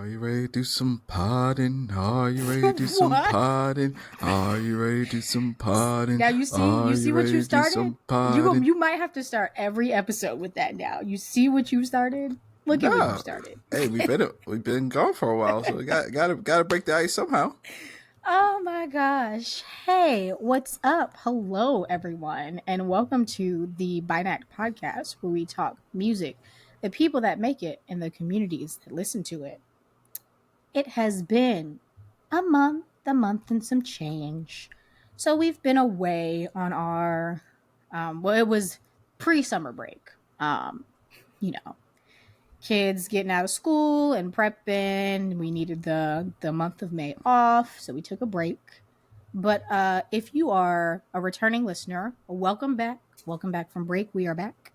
Are you ready to do some potting? Are you ready to do some potting? Are you ready to do some potting? Now you see what you started? Potting? You might have to start every episode with that now. You see what you started? Look at what you started. Hey, we've been gone for a while, so we gotta break the ice somehow. Oh my gosh. Hey, what's up? Hello everyone, and welcome to the BINACT podcast where we talk music, the people that make it, and the communities that listen to it. It has been a month and some change. So we've been away on our it was pre-summer break. You know, kids getting out of school and prepping. We needed the month of May off, so we took a break. But if you are a returning listener, welcome back. Welcome back from break. We are back.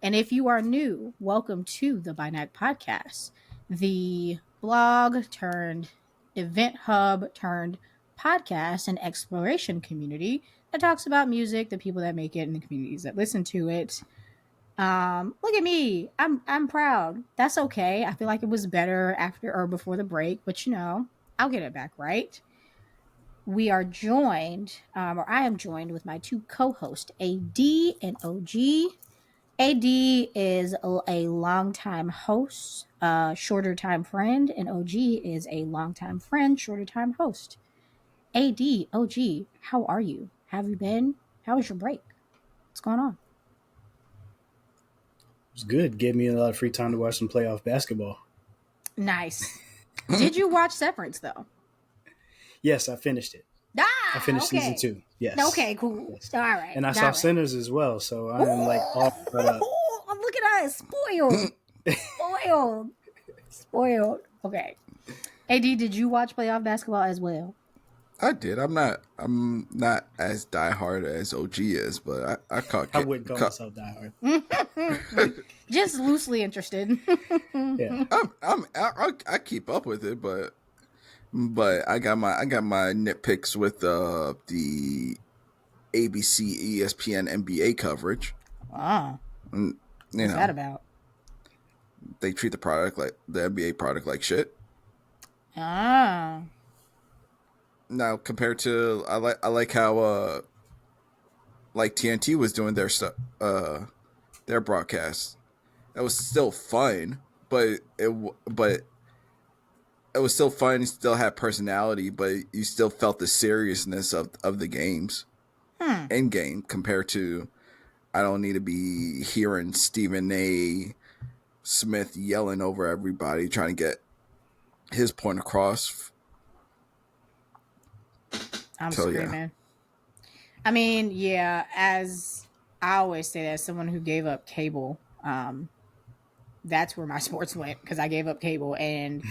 And if you are new, welcome to the BINAC podcast, the blog turned event hub turned podcast and exploration community that talks about music, the people that make it, and the communities that listen to it. Look at me. I'm proud. That's okay. I feel like it was better after or before the break, but I'll get it back right. We are joined, or I am joined with my two co-hosts, AD and OG. AD is a longtime host, shorter time friend, and OG is a longtime friend, shorter time host. AD, OG, how are you? Have you been? How was your break? What's going on? It was good. Gave me a lot of free time to watch some playoff basketball. Nice. Did you watch Severance though? Yes, I finished it. I finished season 2. Yes. Okay, cool. Yes. All right. And I saw Sinners as well, so I am like all caught up. Look at us. Spoiled. Okay. AD, did you watch playoff basketball as well? I did. I'm not as diehard as OG is, but I caught. I wouldn't call myself diehard. Just loosely interested. Yeah. I keep up with it, but I got my nitpicks with the ABC, ESPN, NBA coverage. Wow. What's that about? They treat the NBA product like shit. Ah. Now compared to I like how like TNT was doing their stuff, their broadcast. That was still fun, but it was still fun. It still had personality, but you still felt the seriousness of the games. In game compared to, I don't need to be hearing Stephen A. Smith yelling over everybody trying to get his point across. I'm screaming. Yeah. I mean, yeah, as I always say, as someone who gave up cable, that's where my sports went because I gave up cable. And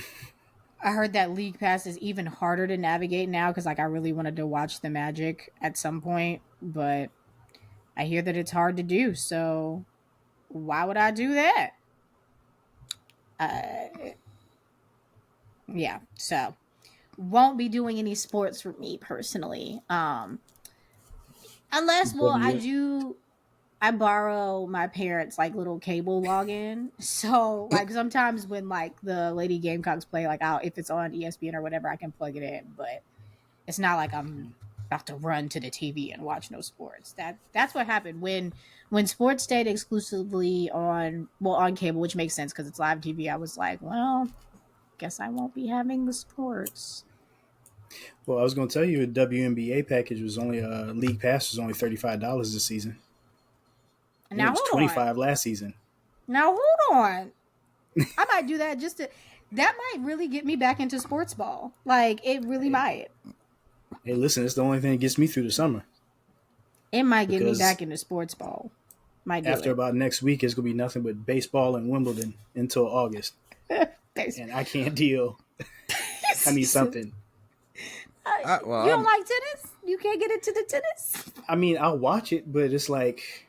I heard that League Pass is even harder to navigate now because I really wanted to watch the Magic at some point, but I hear that it's hard to do. So why would I do that? Yeah, so won't be doing any sports for me personally. Unless, well, I borrow my parents' like little cable login. So like sometimes when like the Lady Gamecocks play, like if it's on ESPN or whatever, I can plug it in. But it's not like I'm about to run to the TV and watch no sports. That's what happened when sports stayed exclusively on cable, which makes sense because it's live TV. I was like, well, guess I won't be having the sports. Well, I was going to tell you a WNBA package was only League Pass was only $35 this season. Now it was $25 last season. Now hold on, I might do that that might really get me back into sports ball. Like it really might. Hey, listen, it's the only thing that gets me through the summer. It might get me back into sports ball. After about next week, it's going to be nothing but baseball and Wimbledon until August. And I can't deal. I need something. You don't like tennis? You can't get into the tennis? I mean, I'll watch it, but it's like...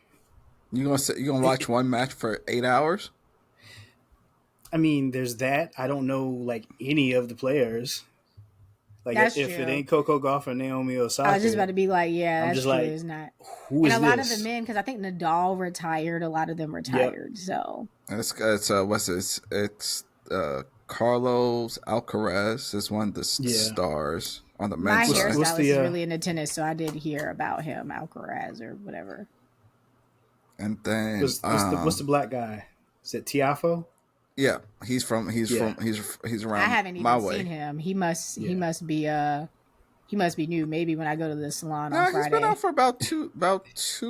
You gonna watch one match for 8 hours? I mean, there's that. I don't know, like, any of the players. Like, if it ain't Coco Gauff or Naomi Osaka... I was just about to be like, yeah, that's true. Like, it's not. Who is and a lot of the men, because I think Nadal retired. A lot of them retired, so... It's Carlos Alcaraz is one of the stars on the My men's side. hairstylist is really into tennis, so I did hear about him, Alcaraz or whatever. And then what's the black guy? Is it Tiafo? Yeah, he's around. I haven't even seen him. He must be new. Maybe when I go to the salon on Friday. He's been out for about 2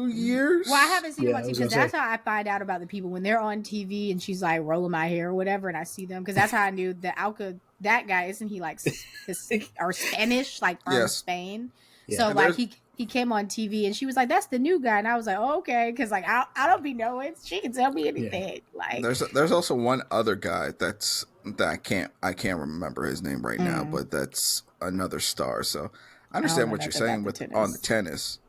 years. Well, I haven't seen him on TV because that's how I find out about the people when they're on TV and she's like rolling my hair or whatever, and I see them because that's how I knew that guy. Isn't he like or Spanish, like from Spain? Yeah. So like he came on TV and she was like, "That's the new guy," and I was like, "Oh, okay," because like I don't be knowing. She can tell me anything. Yeah. Like there's also one other guy that I can't remember his name right now, but that's another star. So I understand what you're saying on the tennis.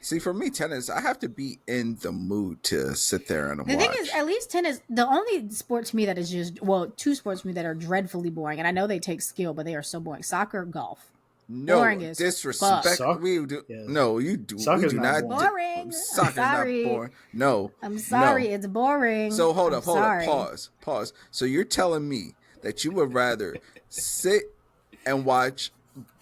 See, for me, tennis, I have to be in the mood to sit there and watch. The thing is, at least tennis, the only sport to me that is just, two sports to me that are dreadfully boring, and I know they take skill, but they are so boring. Soccer, golf. No, boring is disrespect. We do. Yes. No, you do. Soccer's we do not boring. Soccer's not boring. No. I'm sorry, it's boring. So hold up. Pause. So you're telling me that you would rather sit and watch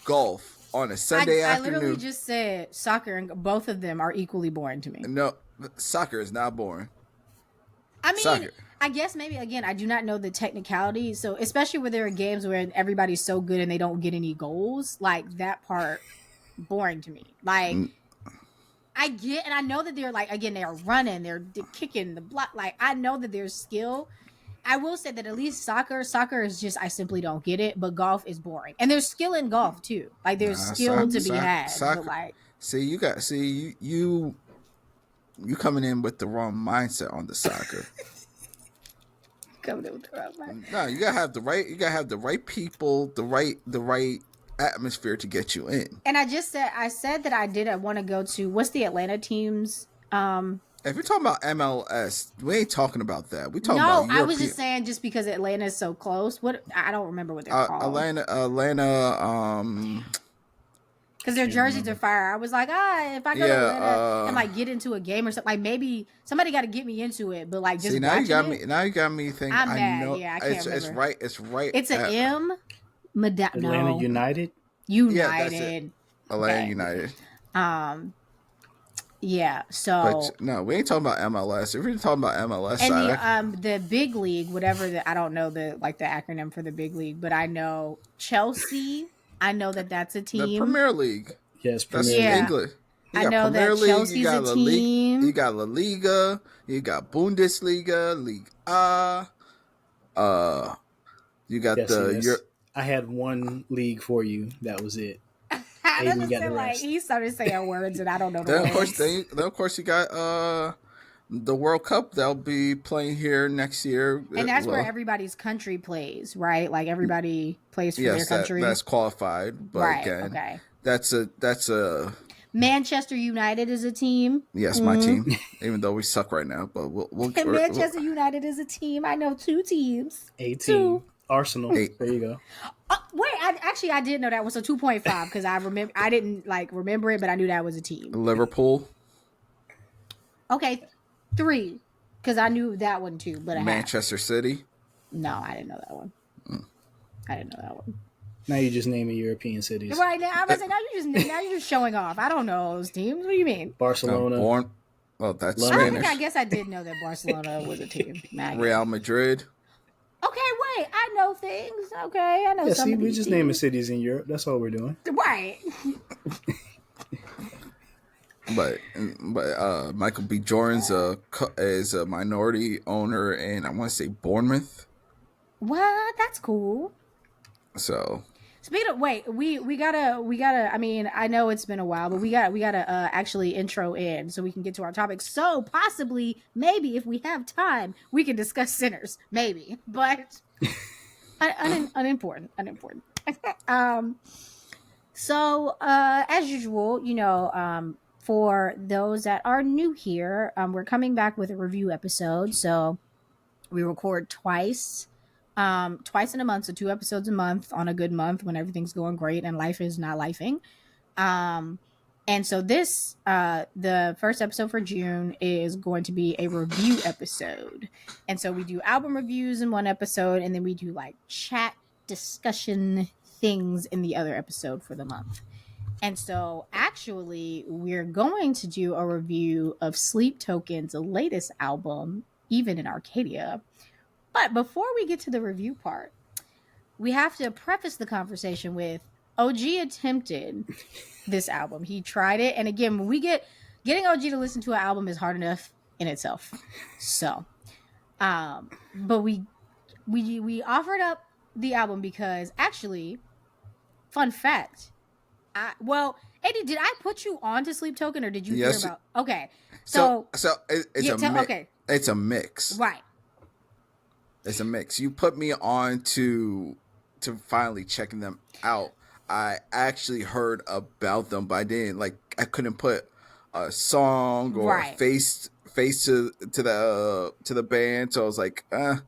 golf on a Sunday afternoon? I literally just said soccer, and both of them are equally boring to me. No, soccer is not boring. I mean, I guess maybe, again, I do not know the technicality. So especially where there are games where everybody's so good and they don't get any goals, like that part, boring to me. Like, I get, and I know that they're like, again, they are running, they're kicking the block. Like, I know that there's skill. I will say that at least soccer is just, I simply don't get it, but golf is boring. And there's skill in golf too. Like there's skill to be had. Soccer, but like, you coming in with the wrong mindset on the soccer. Coming in with the wrong mindset. No, you gotta have the right people, the right atmosphere to get you in. And I said that I want to go to, what's the Atlanta team's if you're talking about MLS, we ain't talking about that. We talking about European. I was just saying, just because Atlanta is so close. What, I don't remember what they're called. Atlanta. Because their jerseys are fire. I was like, if I go to Atlanta and like get into a game or something, like maybe somebody got to get me into it. But like, just see, now you got me thinking. I'm mad. I know, yeah, I can't remember. It's right. It's an M. Atlanta United. Yeah, that's it. Atlanta United. Yeah, so but no, we ain't talking about MLS. If we're talking about MLS, and the big league, whatever I don't know the acronym for the big league, but I know Chelsea. I know that's a team. The Premier League. Yes, Premier League. English. I know Premier that Chelsea's a team. You got La Liga. You got Bundesliga, Ligue A. You got I had one league for you. That was it. He started saying words and I don't know the words. Then of course you got the World Cup that'll be playing here next year, and that's where everybody's country plays, right? Like everybody plays for their country. That's qualified, but right, again, okay. That's a Manchester United is a team. Yes, my team. Even though we suck right now, but we'll Manchester United is a team. I know two teams. A team. Arsenal. There you go. Wait, I did know that was a 2.5 because I didn't remember it, but I knew that was a team. Liverpool. Okay, 3 because I knew that one too. But Manchester City. No, I didn't know that one. I didn't know that one. Now you're just naming European cities. Right now, I was like, now you're just showing off. I don't know those teams. What do you mean? Barcelona. That's Spanish. I guess I did know that Barcelona was a team. Real Madrid. Okay, wait. I know things. Okay, I know. Yeah, see, we're just naming cities in Europe. That's all we're doing. Right. But Michael B. Jordan's is a minority owner in, I want to say, Bournemouth. What? That's cool. So. Speaking of, wait, we gotta. I mean, I know it's been a while, but we gotta actually intro in so we can get to our topic. So possibly, maybe if we have time, we can discuss sinners. Maybe, but unimportant. So as usual, for those that are new here, we're coming back with a review episode. So we record twice in a month, so 2 episodes a month on a good month when everything's going great and life is not lifing. And so this, the first episode for June is going to be a review episode. And so we do album reviews in one episode, and then we do like chat discussion things in the other episode for the month. And so actually, we're going to do a review of Sleep Token's latest album, Even in Arcadia. But before we get to the review part, we have to preface the conversation with OG attempted this album. He tried it. And again, when we getting OG to listen to an album is hard enough in itself. So, but we offered up the album because actually, fun fact, Eddie, did I put you on to Sleep Token or did you hear about? Okay. So it's a mix. Right. It's a mix. You put me on to finally checking them out. I actually heard about them, but I couldn't put a song or a face to the band. So I was like, I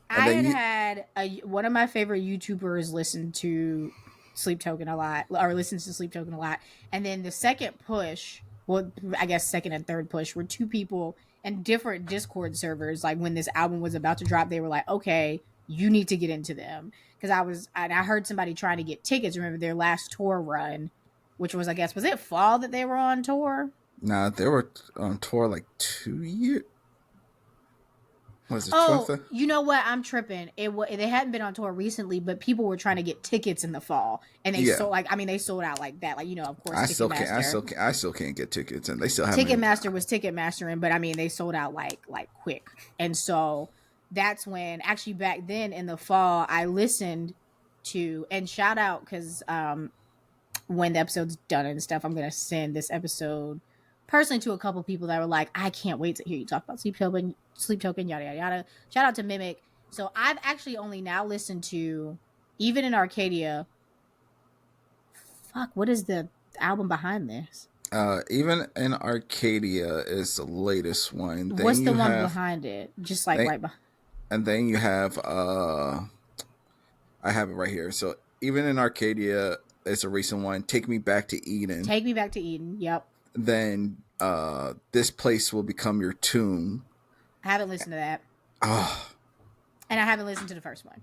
had one of my favorite YouTubers listen to Sleep Token a lot, or listens to Sleep Token a lot. And then the second push, well, I guess second and third push, were two people in different Discord servers. Like when this album was about to drop, they were like, okay, you need to get into them. Because I heard somebody trying to get tickets. Remember their last tour run, which was, I guess, was it fall that they were on tour? Nah, they were on tour like 2 years. Was it? You know what? I'm tripping. They hadn't been on tour recently, but people were trying to get tickets in the fall, and they sold they sold out like that. Like, of course, I still can't get tickets, and they still have Ticketmaster was Ticketmastering, but I mean they sold out like quick, and so that's when actually back then in the fall I listened to, and shout out because when the episode's done and stuff, I'm gonna send this episode personally to a couple people that were like, I can't wait to hear you talk about Sleep Token, yada yada yada. Shout out to Mimic. So I've actually only now listened to Even in Arcadia. Fuck, what is the album behind this? Even in Arcadia is the latest one. What's the one behind it? Just like right behind. And then you have I have it right here. So Even in Arcadia is a recent one. Take Me Back to Eden. Take Me Back to Eden. Yep. Then This Place Will Become Your Tomb. I haven't listened to that. Oh. And I haven't listened to the first one.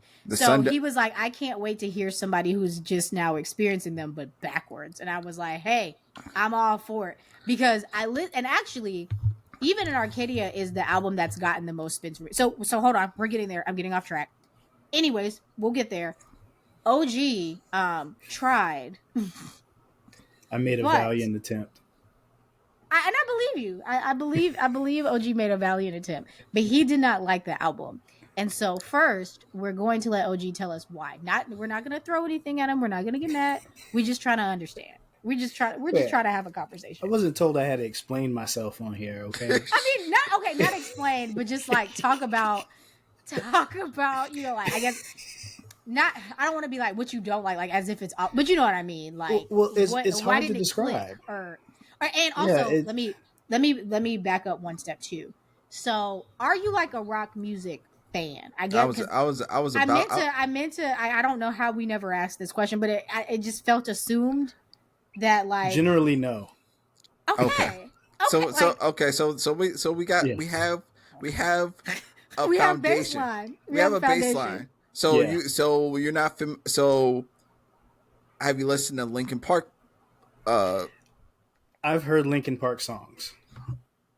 He was like, I can't wait to hear somebody who's just now experiencing them, but backwards. And I was like, hey, I'm all for it. Because and actually, Even in Arcadia is the album that's gotten the most spins for me. So hold on. We're getting there. I'm getting off track. Anyways, we'll get there. OG tried. I made a valiant attempt. And I believe you. I believe OG made a valiant attempt, but he did not like the album. And so first, we're going to let OG tell us why. We're not going to throw anything at him. We're not going to get mad. We're just trying to understand. We're just trying to have a conversation. I wasn't told I had to explain myself on here. Okay. I mean, not explain, but just like talk about. Like I guess. Not, I don't want to be like what you don't like as if it's, but you know what I mean. Like, it's hard to describe. And also, let me back up one step too. So, are you like a rock music fan? I guess I meant to. I don't know how we never asked this question, but it just felt assumed that like generally no. Okay. So we have a foundation. Baseline. We have a baseline. So you're not so have you listened to Linkin Park? I've heard Linkin Park songs.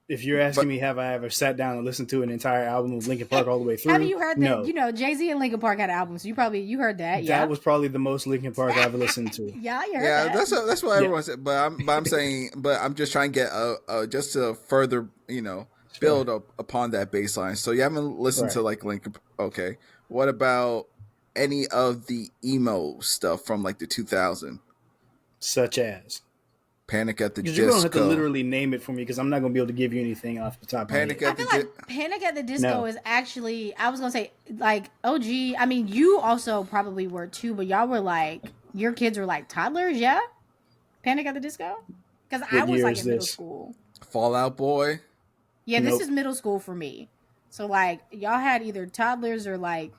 If you're asking me, have I ever sat down and listened to an entire album of Linkin Park all the way through? Have you heard that? No. Jay-Z and Linkin Park had albums. So you heard that. That was probably the most Linkin Park I've ever listened to. Yeah, you heard that. That's what everyone said. But I'm just trying to get just to further build up upon that baseline. So you haven't listened to like Linkin. Okay, what about any of the emo stuff from like the 2000s? Such as Panic at the Disco. You don't have to literally name it for me because I'm not going to be able to give you anything off the top of my head. I feel like Panic at the Disco is actually, I was going to say, like, OG. I mean, you also probably were too, but y'all were like, your kids were like toddlers, yeah? Panic at the Disco? Because I was like in middle school. Fall Out Boy? Yeah, this is middle school for me. So, like, y'all had either toddlers or, like,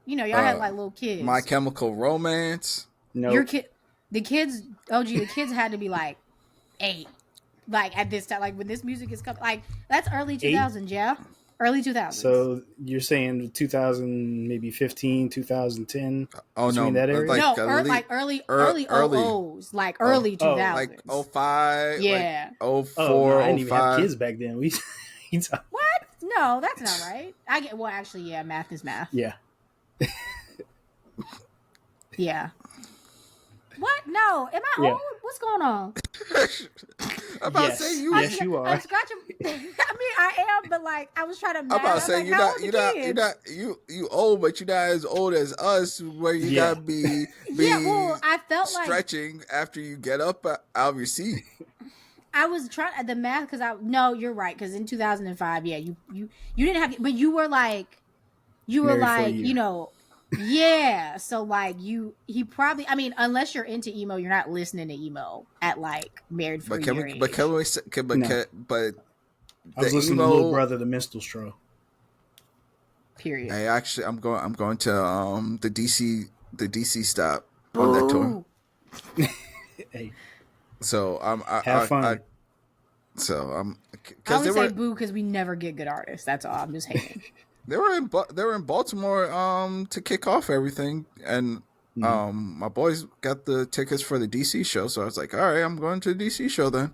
y'all had, like, little kids. My Chemical Romance? No. The kids had to be, like, 8. Like at this time, like when this music is coming, like that's early 2000s, yeah, early 2000s. So you're saying 2000, maybe 15, 2010, Oh between no, that area? No, early, early 00s, like early 2000s. like 05, Yeah. like 04, Oh no, I didn't even have 05. kids back then. What? No, that's not right. I get. Well, actually, yeah, math is math. Yeah. Yeah. What? No. Am I old? What's going on? I'm about Yes. to say you. Yes, you are. I'm scratching. I mean, I am, but like, I was trying to I'm math. about to say like, how old the kids? you old, but you're not as old as us. Where you gotta be Yeah, well, I felt like stretching after you get up out of your seat. I was trying the math because no, you're right. Because in 2005, yeah, you didn't have, but you were like, Married for a year. you know, yeah. So like he probably, I mean, unless you're into emo, you're not listening to emo at like married for But a can year we? age. But can we? But No. but I was listening to Little Brother, the Minstrel Show. Period. Hey, actually, I'm going to the DC stop on that tour. Hey, So have fun. So I only say boo because we never get good artists. That's all. I'm just hating. They were in Baltimore to kick off everything, and my boys got the tickets for the DC show, so I was like, all right, I'm going to the DC show then.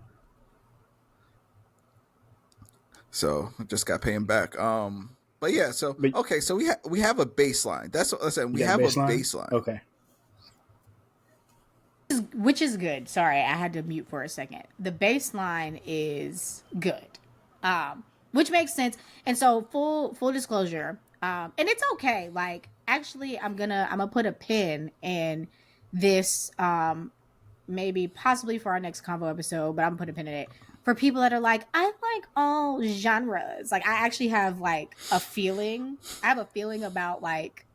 So I just got paying back. But yeah, so okay, so we have a baseline. That's what I said. We have a baseline. Okay. Which is good. Sorry, I had to mute for a second. The baseline is good, which makes sense. And so full disclosure, and it's okay. Like actually, I'm gonna put a pin in this, maybe possibly for our next combo episode, but I'm gonna put a pin in it for people that are like, I like all genres. Like I actually have like a feeling. I have a feeling about like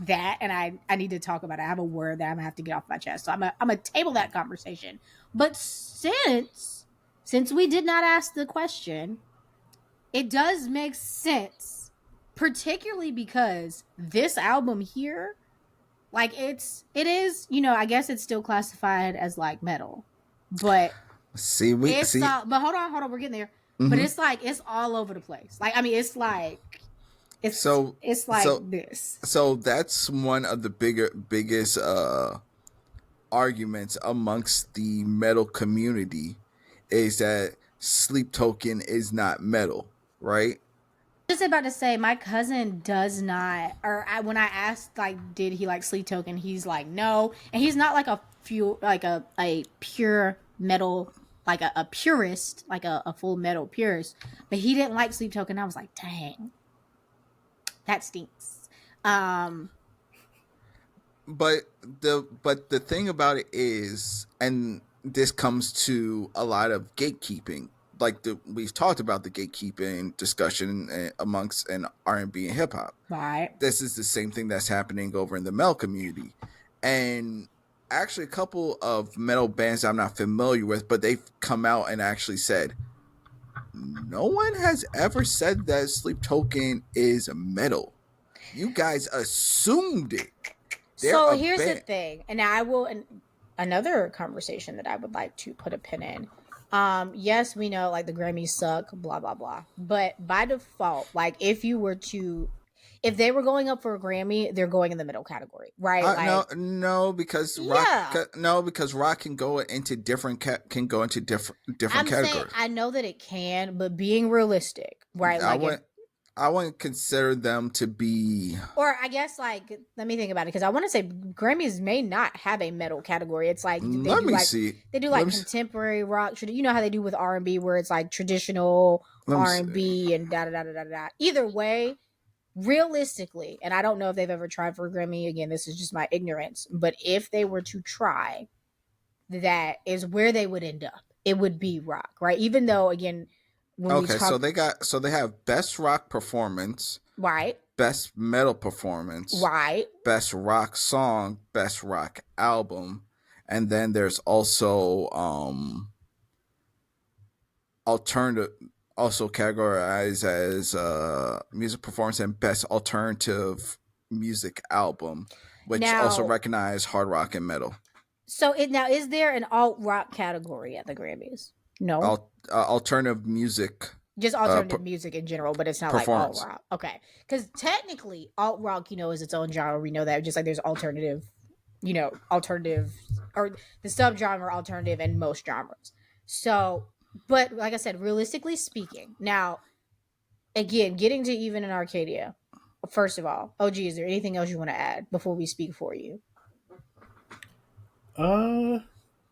that, and I need to talk about it. I have a word that I'm gonna have to get off my chest, so I'm gonna table that conversation. But since we did not ask the question, it does make sense, particularly because this album here, like it is, you know, I guess it's still classified as like metal, but but hold on, we're getting there. Mm-hmm. But it's like it's all over the place. Like I mean, it's like it's like this. So that's one of the biggest arguments amongst the metal community is that Sleep Token is not metal, right? Just about to say, my cousin does not, or when I asked like, did he like Sleep Token? He's like, no, and he's not like a pure metal, like a purist, like a full metal purist. But he didn't like Sleep Token. I was like, dang. That stinks. But the thing about it is, and this comes to a lot of gatekeeping. Like we've talked about the gatekeeping discussion amongst an R&B and hip hop. Right. This is the same thing that's happening over in the metal community, and actually a couple of metal bands I'm not familiar with, but they've come out and actually said, no one has ever said that Sleep Token is metal. You guys assumed it. So here's the thing, and I will, another conversation that I would like to put a pin in. Yes, we know like the Grammys suck, blah, blah, blah. But by default, like if they were going up for a Grammy, they're going in the middle category, right? Because rock can go into different categories. I know that it can, but being realistic, right? I wouldn't consider them to be, or I guess like let me think about it, because I want to say Grammys may not have a metal category. It's like they do like contemporary rock. You know how they do with R&B, where it's like traditional R&B and da da da da da. Either way, realistically, and I don't know if they've ever tried for a Grammy. Again, this is just my ignorance. But if they were to try, that is where they would end up. It would be rock, right? Even though, again. So they have best rock performance, right? Best metal performance, right? Best rock song, best rock album, and then there's also alternative, also categorized as music performance and best alternative music album, which also recognize hard rock and metal. So is there an alt rock category at the Grammys? No. Alternative music. Just alternative music in general, but it's not like alt rock. Okay. Because technically, alt rock, is its own genre. We know that. Just like there's alternative, alternative, or the subgenre alternative in most genres. So, but like I said, realistically speaking, now, again, getting to even in Arcadia, first of all, OG, is there anything else you want to add before we speak for you?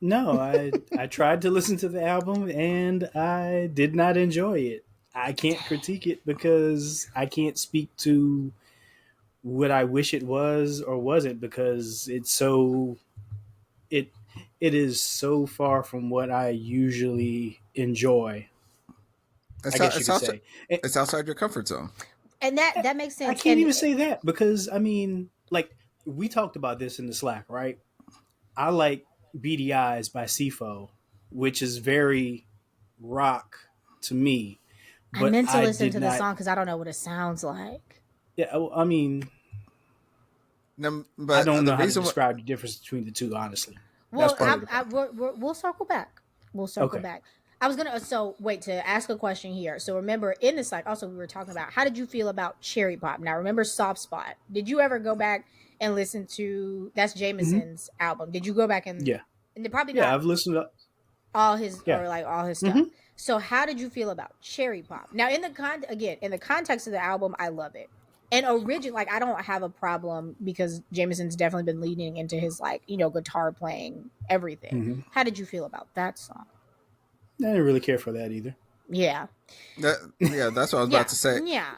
No, I tried to listen to the album and I did not enjoy it. I can't critique it because I can't speak to what I wish it was or wasn't, because it is so far from what I usually enjoy. I guess you could say it's outside your comfort zone, and that makes sense. I can't even say that, because I mean, like, we talked about this in the Slack, right? I like Beady Eyes by Sifo, which is very rock to me. But I meant to listen to the song because I don't know what it sounds like. Yeah, I mean, but I don't know how to describe the difference between the two, honestly. Well, we'll circle back. We'll circle back. I was gonna to ask a question here. So remember, in the Slack, also we were talking about how did you feel about Cherry Pop? Now remember Soft Spot. Did you ever go back and listen to that's Jameson's album? Did you go back and and probably not? Yeah, I've listened to all his all his stuff. So how did you feel about Cherry Pop? Now in the context of the album, I love it. And I don't have a problem because Jameson's definitely been leaning into his guitar playing everything. How did you feel about that song? I didn't really care for that either. Yeah. That's what I was about to say. Yeah.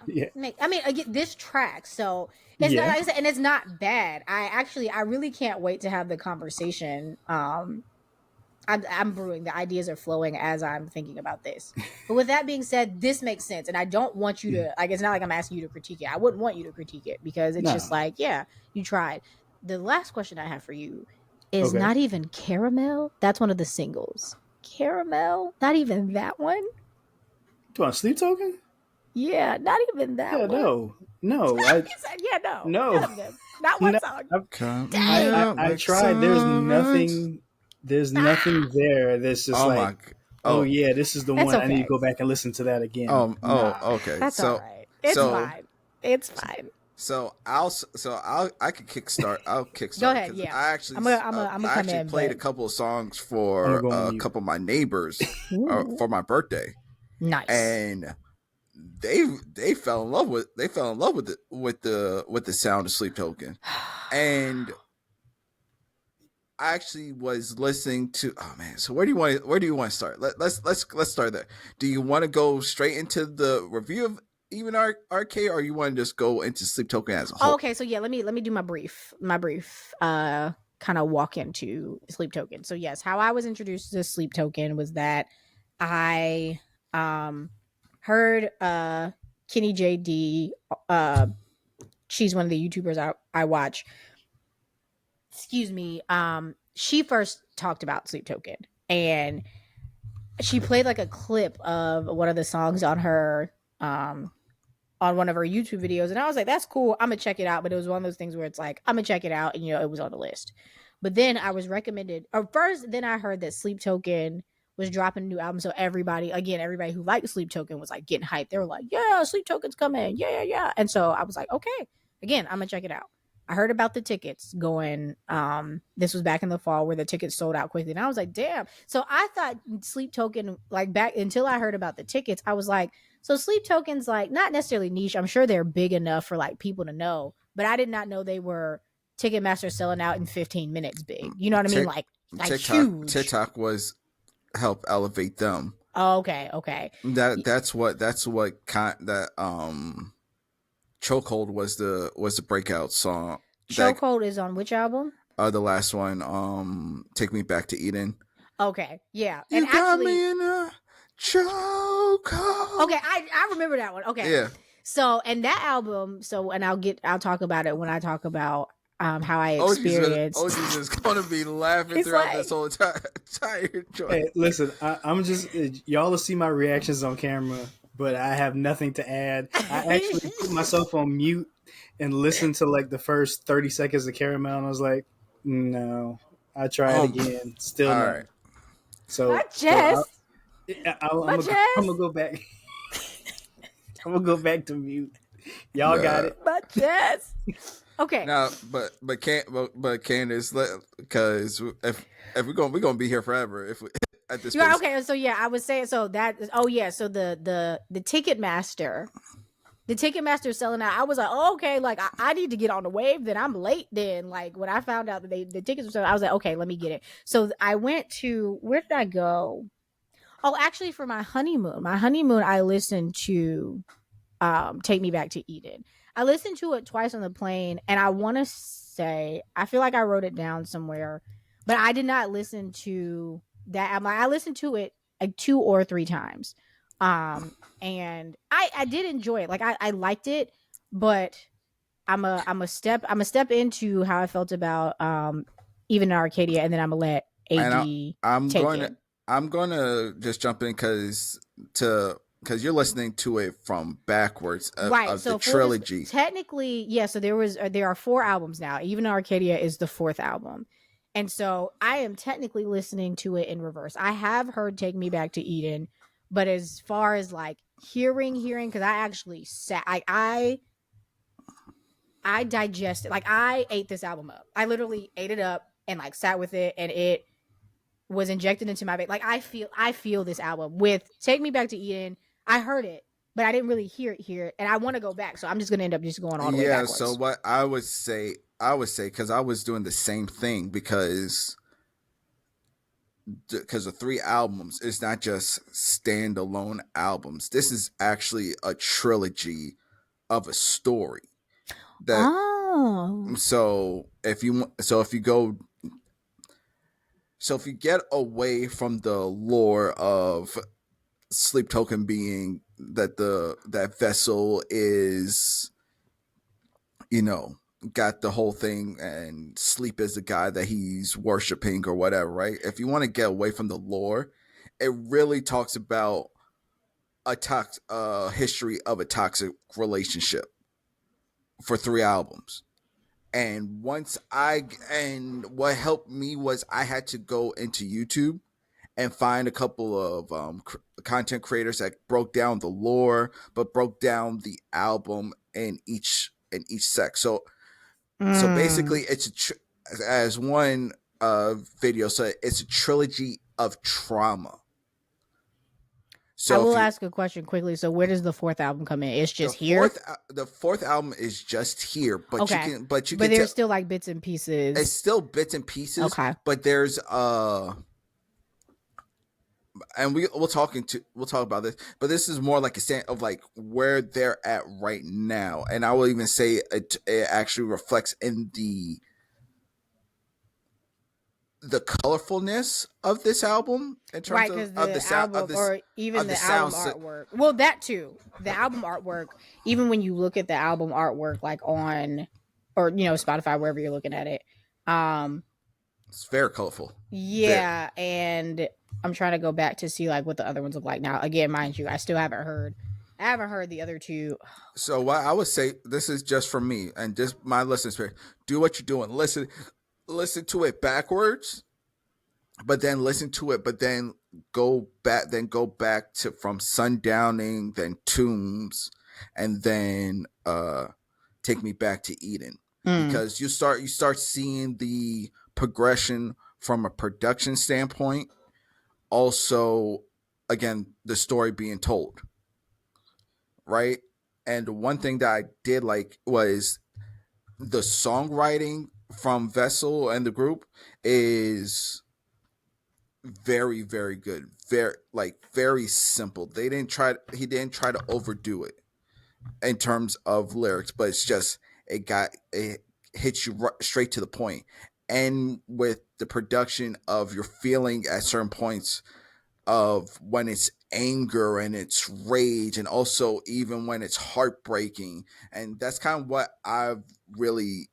I mean, again, this track, so it's not, like I said, and it's not bad. I really can't wait to have the conversation. I'm brewing. The ideas are flowing as I'm thinking about this. But with that being said, this makes sense. And I don't want you to, it's not like I'm asking you to critique it. I wouldn't want you to critique it because it's just like, yeah, you tried. The last question I have for you is not even Caramel. That's one of the singles. Caramel? Not even that one? Do you want Sleep Token? Yeah, not even that one. No. No. Not one song. I tried. There's nothing there that's just this is the one. I need to go back and listen to that again. Okay. That's all right. It's fine. So I could kickstart. I'll kickstart. Go ahead. Yeah. I actually played a couple of songs for a couple of my neighbors for my birthday. Nice. And they fell in love with the sound of Sleep Token, and I actually was listening to. Oh man! So where do you want to start? Let's start there. Do you want to go straight into the review of even Arcade, or you want to just go into Sleep Token as a whole? Okay, so yeah, let me do my brief kind of walk into Sleep Token. So yes, how I was introduced to Sleep Token was that I heard Kenny JD. She's one of the YouTubers I watch. Excuse me. She first talked about Sleep Token, and she played like a clip of one of the songs on her on one of her YouTube videos, and I was like, that's cool, I'm gonna check it out. But it was one of those things where it's like, I'm gonna check it out, and it was on the list. But then I was recommended, or first then I heard that Sleep Token was dropping a new album, so everybody who liked Sleep Token was like getting hyped. They were like, yeah, Sleep Token's coming, yeah. And so I was like, okay, again, I'm gonna check it out. I heard about the tickets going, this was back in the fall where the tickets sold out quickly. And I was like, damn. So I thought Sleep Token, like back until I heard about the tickets, I was like, so Sleep Token's like not necessarily niche. I'm sure they're big enough for like people to know, but I did not know they were Ticketmaster selling out in 15 minutes big. You know what I mean? Like huge. TikTok was help elevate them. Oh, okay. That's what Chokehold was the breakout song. Chokehold is on which album? The last one, Take Me Back to Eden. Okay, yeah. You got me in a chokehold. Okay, I remember that one. Okay. Yeah. So, and that album, and I'll talk about it when I talk about how I experienced. OG's just gonna be laughing throughout this whole entire joint. Hey, listen, I'm just y'all will see my reactions on camera, but I have nothing to add. I actually put myself on mute and listened to like the first 30 seconds of Caramel, and I was like, no. I tried again. Still all no. right. So My I'm gonna chest. go back. I'm gonna go back to mute. Y'all got Nah. it. My chest. Okay. Now, but Candace, because if we're gonna be here forever if we, at this Yeah, pace. okay. So yeah, I was saying so that oh yeah, so the Ticketmaster. The Ticketmaster is selling out. I was like, oh, okay, like I need to get on the wave. Then I'm late. Then like when I found out that the tickets were selling, I was like, okay, let me get it. So I went to where did I go? Oh, actually, for my honeymoon. My honeymoon, I listened to Take Me Back to Eden. I listened to it twice on the plane, and I want to say I feel like I wrote it down somewhere, but I did not listen to that. I listened to it like 2 or 3 times, and I did enjoy it. Like I liked it, but I'm a step into how I felt about even in Arcadia, and then I'm gonna let And AD I'm take going it. to I'm going to just jump in because you're listening to it from backwards Right. of the So for this, trilogy. technically, yeah. So there are 4 albums now. Even Arcadia is the 4th album, and so I am technically listening to it in reverse. I have heard "Take Me Back to Eden," but as far as like hearing, because I actually sat, I digested, like I ate this album up. I literally ate it up and like sat with it, and it was injected into my vein. Like I feel this album with "Take Me Back to Eden." I heard it, but I didn't really hear it here, and I want to go back. So I'm just gonna end up just going all the way Yeah, so backwards. what I would say because I was doing the same thing because the 3 albums is not just standalone albums. This is actually a trilogy of a story that Oh, so if you get away from the lore of Sleep Token being that vessel is, you know, got the whole thing, and Sleep is the guy that he's worshiping or whatever, right? If you want to get away from the lore, it really talks about a history of a toxic relationship for 3 albums. And what helped me was I had to go into YouTube and find a couple of content creators that broke down the lore, but broke down the album in each sec. So basically, mm. as one video said, it's a trilogy of trauma. I So if will you ask a question quickly. So where does the 4th album come in? It's the just here. fourth the fourth album is just here, but you Okay, can but you but can tell there's still like bits and it's pieces. still bits and pieces, Okay. but there's and we'll talk about this, but this is more like a stand of like where they're at right now, and I will even say it actually reflects in the colorfulness of this album in terms Right, because of the the sound album, or even of the the album sound. artwork. Well, that too. The album artwork. Even when you look at the album artwork, like on, or Spotify, wherever you're looking at it. Um, It's very colorful. Very. yeah, and I'm trying to go back to see like what the other ones look like now. Again, mind you, I still haven't heard. I haven't heard the other two. So what I would say, this is just for me and just my listening spirit. Do what you're doing. Listen to it backwards, but then listen to it, but then go back to from Sundowning, then Tombs, and then Take Me Back to Eden, Mm. because you start seeing the progression from a production standpoint. Also, again, the story being told, right? And one thing that I did like was the songwriting from Vessel and the group is very, very good. Very simple. He didn't try to overdo it in terms of lyrics, but it hits you straight to the point. And with the production of your feeling at certain points of when it's anger and it's rage, and also even when it's heartbreaking. And that's kind of what I've really,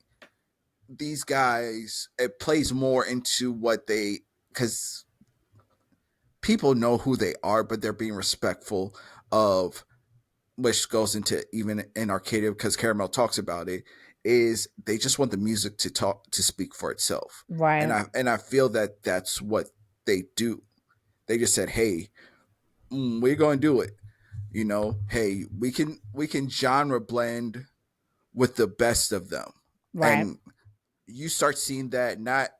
these guys, it plays more into what they, because people know who they are, but they're being respectful of, which goes into even in Arcadia, because Caramel talks about it, is they just want the music to speak for itself. Right. And I feel that that's what they do. They just said, hey, we're going to do it. You know, hey, we can genre blend with the best of them, Right. and you start seeing that. Not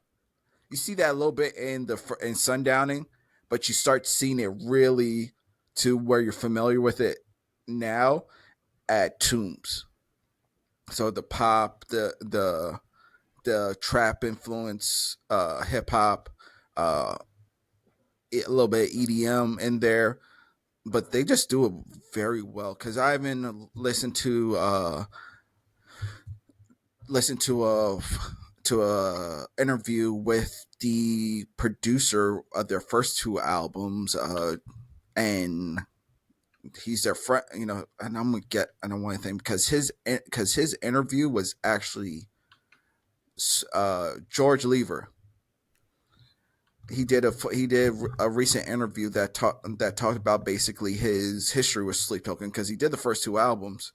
you see that a little bit in Sundowning, but you start seeing it really to where you're familiar with it now at Tombs. So the pop, the trap influence, hip hop, uh, a little bit of EDM in there, but they just do it very well. Because I even listened to a interview with the producer of their first two albums, and he's their friend. You know, and I don't want anything because his interview was actually George Lever. He did a recent interview that talked about basically his history with Sleep Token because he did the first two albums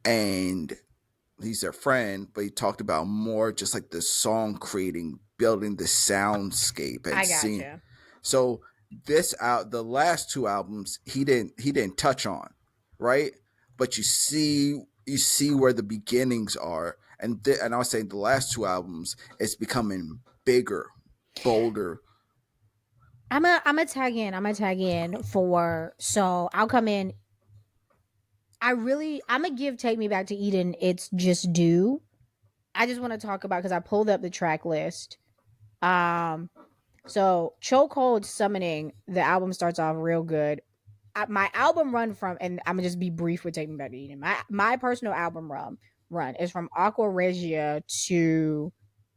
and he's their friend, but he talked about more just like the song creating, building the soundscape and I seeing. gotcha. So the last two albums he didn't touch on, right? But you see where the beginnings are, and I was saying the last two albums it's becoming bigger, bolder. I'm a tag in. I'm a tag in for so I'll come in. I'm gonna give Take Me Back to Eden its just due. I just want to talk about because I pulled up the track list. Um so Chokehold Summoning, the album starts off real good. My album run from, and I'm gonna just be brief with Take Me Back to Eden. My personal album run is from Aqua Regia to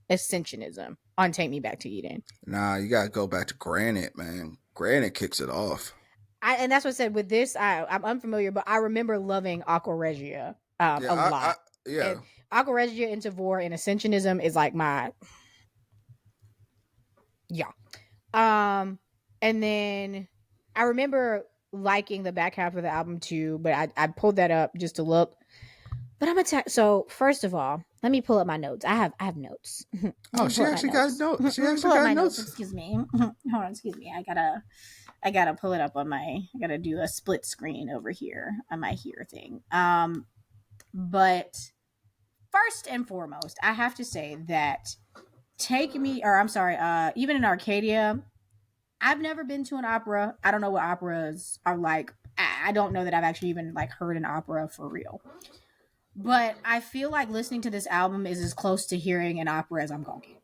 Ascensionism on Take Me Back to Eden. Nah, you gotta go back to Granite, man. Granite kicks it off. And that's what I said with this. I'm unfamiliar, but I remember loving Aqua Regia Yeah, a I lot. yeah. And Aqua Regia and Tavor and Ascensionism is like my yeah. And then I remember liking the back half of the album too, but I pulled that up just to look. But so first of all, let me pull up my notes. I have notes. Let Oh, me pull she up my actually got notes. notes. She Let me actually pull up got my notes. notes. Excuse me. Hold on, excuse me. I gotta pull it up on my. I gotta do a split screen over here on my here thing. But first and foremost, I have to say that I'm sorry, even in Arcadia, I've never been to an opera. I don't know what operas are like. I don't know that I've actually even like heard an opera for real. But I feel like listening to this album is as close to hearing an opera as I'm gonna get.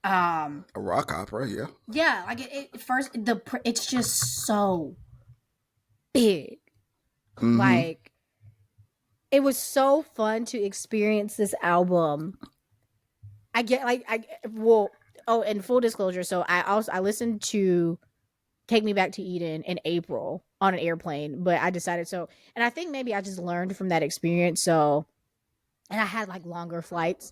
A rock opera, yeah. Yeah, like it's just so big. Mm-hmm. Like it was so fun to experience this album. I get like I well oh and full disclosure, so I listened to Take Me Back to Eden in April on an airplane, but I decided so and I think maybe I just learned from that experience. So and I had like longer flights.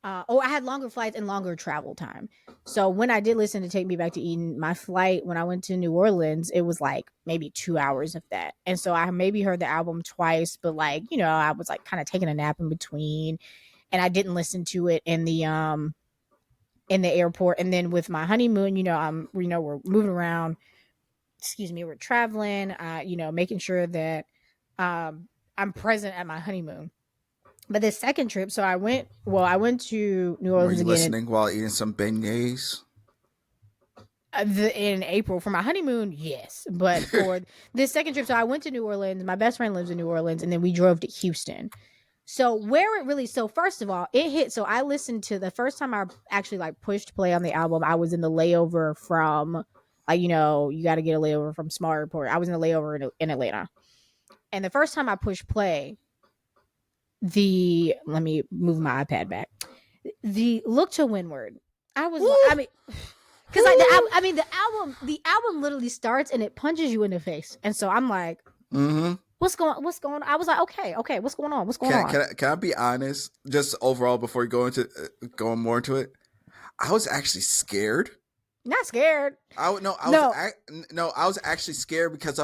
I had longer flights and longer travel time. So when I did listen to Take Me Back to Eden, my flight when I went to New Orleans, it was like maybe 2 hours of that. And so I maybe heard the album twice, but like, I was like kind of taking a nap in between and I didn't listen to it in the airport. And then with my honeymoon, we're moving around, excuse me, we're traveling, making sure that I'm present at my honeymoon. But this second trip, so I went to New Were Orleans you again listening while eating some beignets? in April for my honeymoon, yes. But for this second trip, so I went to New Orleans. My best friend lives in New Orleans, and then we drove to Houston. So first of all, it hit. So I listened to the first time I actually like pushed play on the album. I was in the layover from, like, you got to get a layover from Small Airport. I was in the layover in Atlanta, and the first time I pushed play, let me move my iPad back. The Look to Windward. I was like, I mean, because like the album literally starts and it punches you in the face, and so I'm like, Mm-hmm. what's going on? I was like, okay, what's going on? What's going Can, on? can, I, can I be honest? Just overall, before you go into going more into it, I was actually scared. Not scared. I would no, I was No. no, I was actually scared because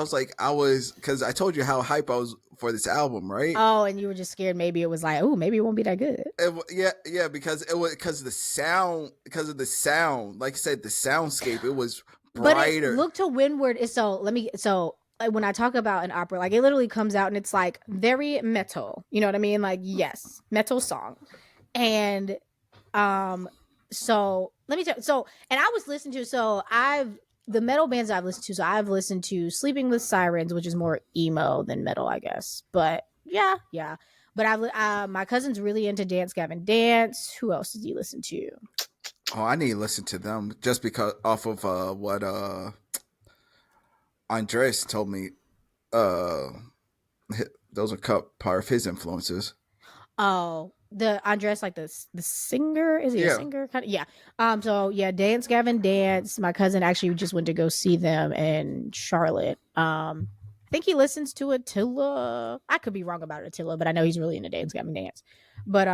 because I told you how hype I was for this album, right? Oh, and you were just scared. Maybe it was like, oh, maybe it won't be that good. Yeah, because it was because of the sound, like I said, the soundscape. It was But it brighter. Look to Windward is so like when I talk about an opera, like it literally comes out and it's like very metal. You know what I mean? Like yes, metal song. And so let me tell you, and I was listening to the metal bands I've listened to, so I've listened to Sleeping with Sirens, which is more emo than metal, I guess. But yeah. But my cousin's really into Dance Gavin Dance. Who else did he listen to? Oh, I need to listen to them just because off of what Andres told me. Uh, those are part of his influences. Oh, the Andres, like the singer, is he a Yeah. singer? Kind of, yeah. So yeah, Dance Gavin Dance. My cousin actually just went to go see them in Charlotte. I think he listens to Attila. I could be wrong about Attila, but I know he's really into Dance Gavin Dance. But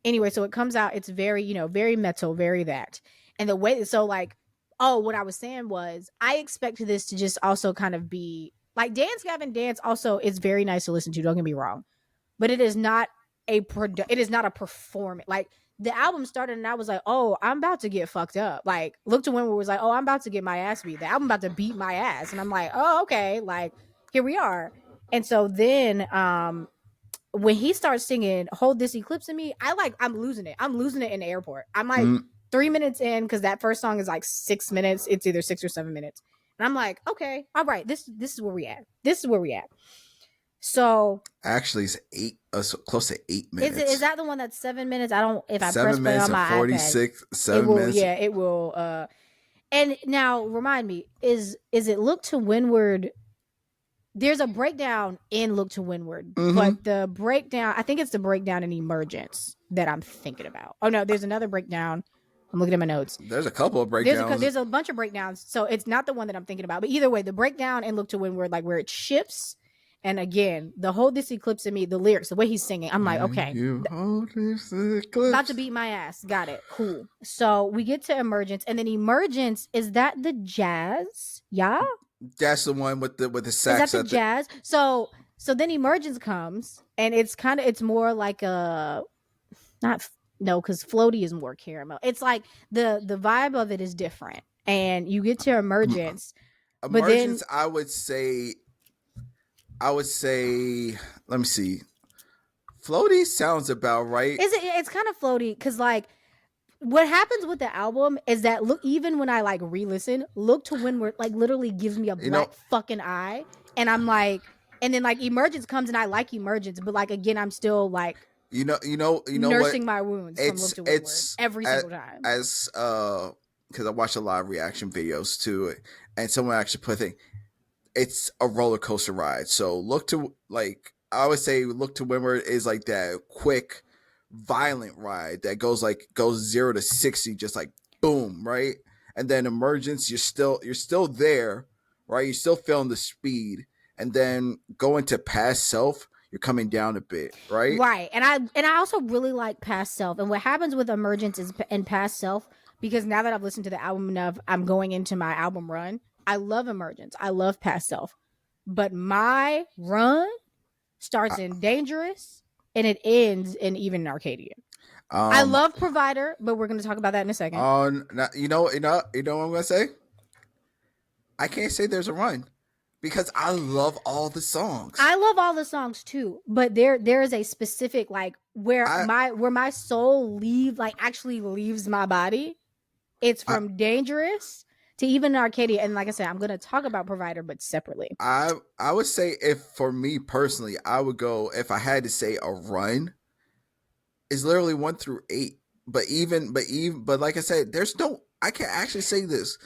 anyway, so it comes out. It's very very metal, very that, and the way so like what I was saying was I expect this to just also kind of be like Dance Gavin Dance. Also, it's very nice to listen to. Don't get me wrong, but it is not it is not a performance. Like the album started and I was like, oh, I'm about to get fucked up. Like Look to Windward was like, oh, I'm about to get my ass beat. The album about to beat my ass. And I'm like, oh, okay, like here we are. And so then when he starts singing Hold This Eclipse in Me, I'm losing it. I'm losing it in the airport. I'm like 3 minutes in, because that first song is like 6 minutes. It's either 6 or 7 minutes. And I'm like, okay, all right, this is where we at. This is where we at. So Actually, it's close to 8 minutes. Is that the one that's 7 minutes? I don't. If I press 7 play minutes on and my 46. iPad, 7 minutes. Yeah, it will. And now remind me, is it Look to Windward? There's a breakdown in Look to Windward, but the breakdown, I think it's the breakdown in Emergence that I'm thinking about. Oh no, there's another breakdown. I'm looking at my notes. There's a couple of breakdowns. There's a bunch of breakdowns, so it's not the one that I'm thinking about. But either way, the breakdown in Look to Windward, like where it shifts. And again, the Hold This Eclipse in Me, the lyrics, the way he's singing, I'm like, okay, you hold this eclipse. about to beat my ass. Got it. Cool. So we get to Emergence, and then Emergence, is that the jazz? Yeah, that's the one with the sax. Is that the jazz? So then Emergence comes, and it's more like a not no, because floaty is more caramel. It's like the vibe of it is different, and you get to Emergence. Emergence, I would say, let me see. Floaty sounds about right. It's kind of floaty because like what happens with the album is that even when I like re-listen, Look to Windward like literally gives me a black fucking eye, and I'm like, and then like Emergence comes and I like Emergence, but like again I'm still like nursing my wounds from Look to Windward every single time. As because I watch a lot of reaction videos to it, and someone actually put it. It's a roller coaster ride. So I would say Look to Windward is like that quick, violent ride that goes 0 to 60, just like boom, right? And then Emergence, you're still there, right? You're still feeling the speed, and then going to Past Self, you're coming down a bit, right? Right. And I also really like Past Self. And what happens with Emergence is in Past Self, because now that I've listened to the album enough, I'm going into my album run. I love Emergence. I love Past Self. But my run starts in Dangerous and it ends in Even Arcadia. I love Provider, but we're going to talk about that in a second. You know what I'm going to say? I can't say there's a run because I love all the songs. I love all the songs too, but there is a specific like where my soul actually leaves my body. It's from Dangerous to Even Arcadia, and like I said, I'm going to talk about Provider, but separately. I would say, if for me personally, I would go, if I had to say a run, is literally 1 through 8. But like I said, I can actually say this.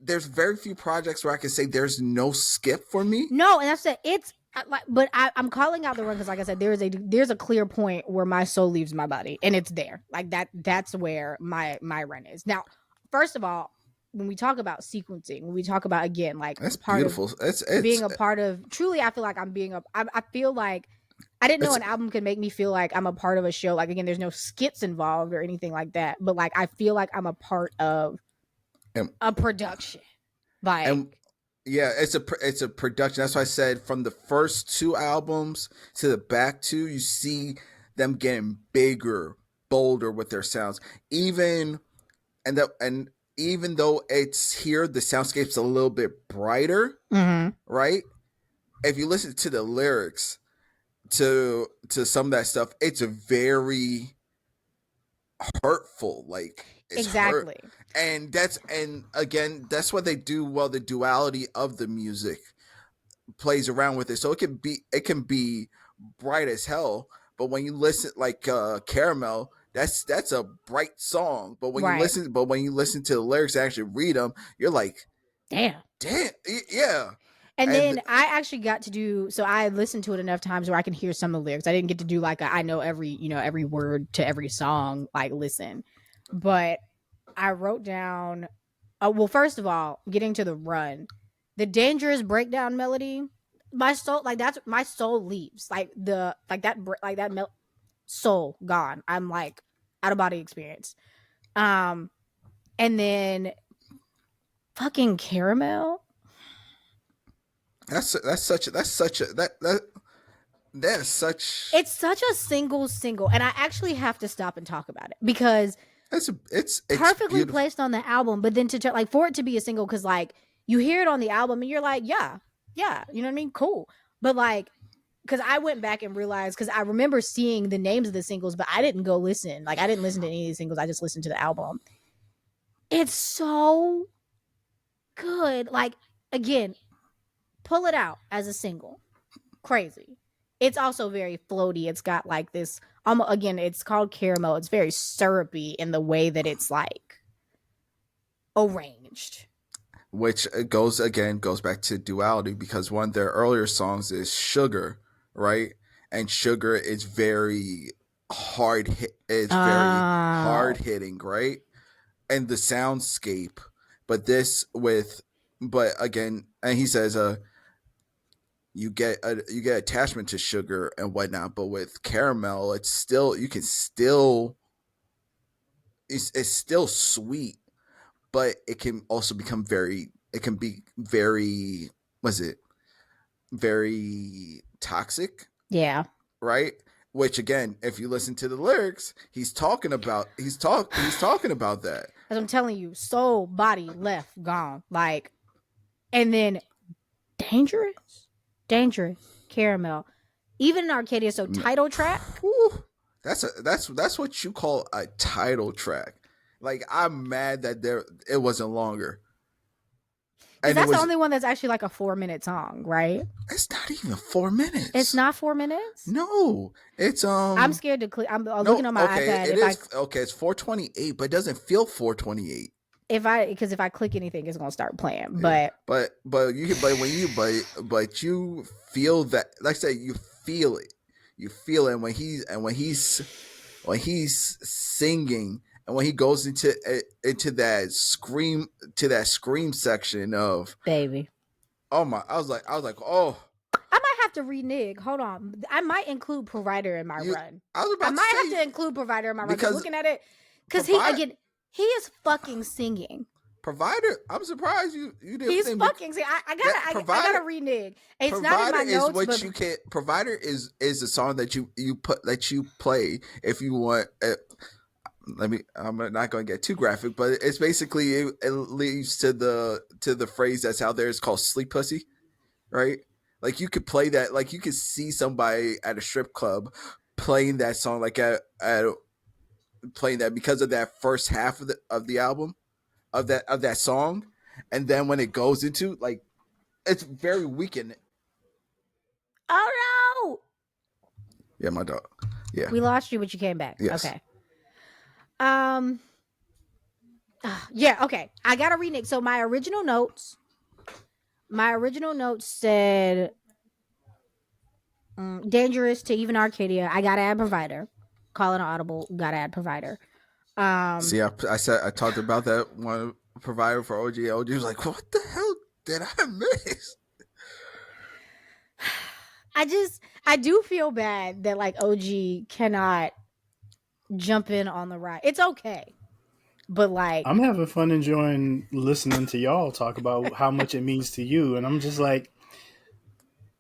There's very few projects where I can say there's no skip for me. No, and that's it. It's like, but I'm calling out the run because, like I said, there's a clear point where my soul leaves my body, and it's there. Like that's where my run is. Now, first of all, when we talk about sequencing, when we talk about again, like that's beautiful. It's being a part of. Truly, I feel like I feel like I didn't know an album could make me feel like I'm a part of a show. Like again, there's no skits involved or anything like that, but like I feel like I'm a part of a production. Yeah, it's a production. That's why I said from the first 2 albums to the back 2, you see them getting bigger, bolder with their sounds. Even even though it's here, the soundscape's a little bit brighter, right? If you listen to the lyrics to some of that stuff, it's very hurtful. Like it's Exactly. hurt, and again, that's what they do well. The duality of the music plays around with it, so it can be bright as hell. But when you listen, like Caramel, that's a bright song. But when Right. you listen to the lyrics and actually read them, you're like, Damn. Yeah. And then I actually got to do, so I listened to it enough times where I can hear some of the lyrics. I didn't get to do like I know every word to every song, like listen. But I wrote down, well, first of all, getting to the run, the dangerous breakdown melody, my soul, like that's my soul leaves, soul gone. I'm like out of body experience. And then fucking Caramel. That's such It's such a single, and I actually have to stop and talk about it because it's perfectly beautiful. placed on the album. But then like for it to be a single, because like you hear it on the album and you're like, yeah, you know what I mean, cool. But like, because I went back and realized, because I remember seeing the names of the singles, but I didn't go listen. Like I didn't listen to any of these singles. I just listened to the album. It's so good. Like again, pull it out as a single. Crazy. It's also very floaty. It's got like this, again, it's called Caramel. It's very syrupy in the way that it's like arranged. Which goes back to duality, because one of their earlier songs is Sugar, right? And Sugar is very hard hit. It's very hard hitting, right? And the soundscape, but again, and he says, you get attachment to sugar and whatnot, but with Caramel, it's still it's still sweet, but it can also become very very toxic. Yeah. Right. Which again, if you listen to the lyrics, he's talking about that. As I'm telling you, soul, body, left, gone. Like, and then dangerous, Caramel. Even in Arcadia, so title track. Whew, that's what you call a title track. Like, I'm mad that it wasn't longer. Because that's the only one that's actually like a 4-minute song, right? It's not even 4 minutes. It's not 4 minutes? No. It's I'm scared to click. I'm looking on my iPad. It's 4:28, but it doesn't feel 4:28. If I click anything, it's gonna start playing. Yeah. But you feel that, like I say, you feel it. You feel it when he's singing, and when he goes into that scream section of baby. Oh my! I was like, oh. I might have to renege. Hold on. I might include Provider in my run. I might have to include Provider in my run. Because looking at it, because he is fucking singing. Provider, I'm surprised you didn't. He's fucking singing. I gotta renege. It's not in my notes. Is you can't. Provider is a song that you play if you want. I'm not going to get too graphic, but it's basically it leads to the phrase that's out there. It's called "Sleep Pussy," right? Like you could play that. Like you could see somebody at a strip club playing that song, like playing that because of that first half of the album, of that song, and then when it goes into like, it's very weakened. Oh no! Yeah, my dog. Yeah, we lost you, but you came back. Yes. Okay. Yeah, okay. I got to renege. So my original notes said dangerous to even Arcadia. I got to add Provider. Call it an audible. Got to add Provider. See, I talked about that one Provider for OG. OG was like, what the hell did I miss? I do feel bad that like OG cannot jump in on the ride. It's okay, but like I'm having fun enjoying listening to y'all talk about how much it means to you, and I'm just like,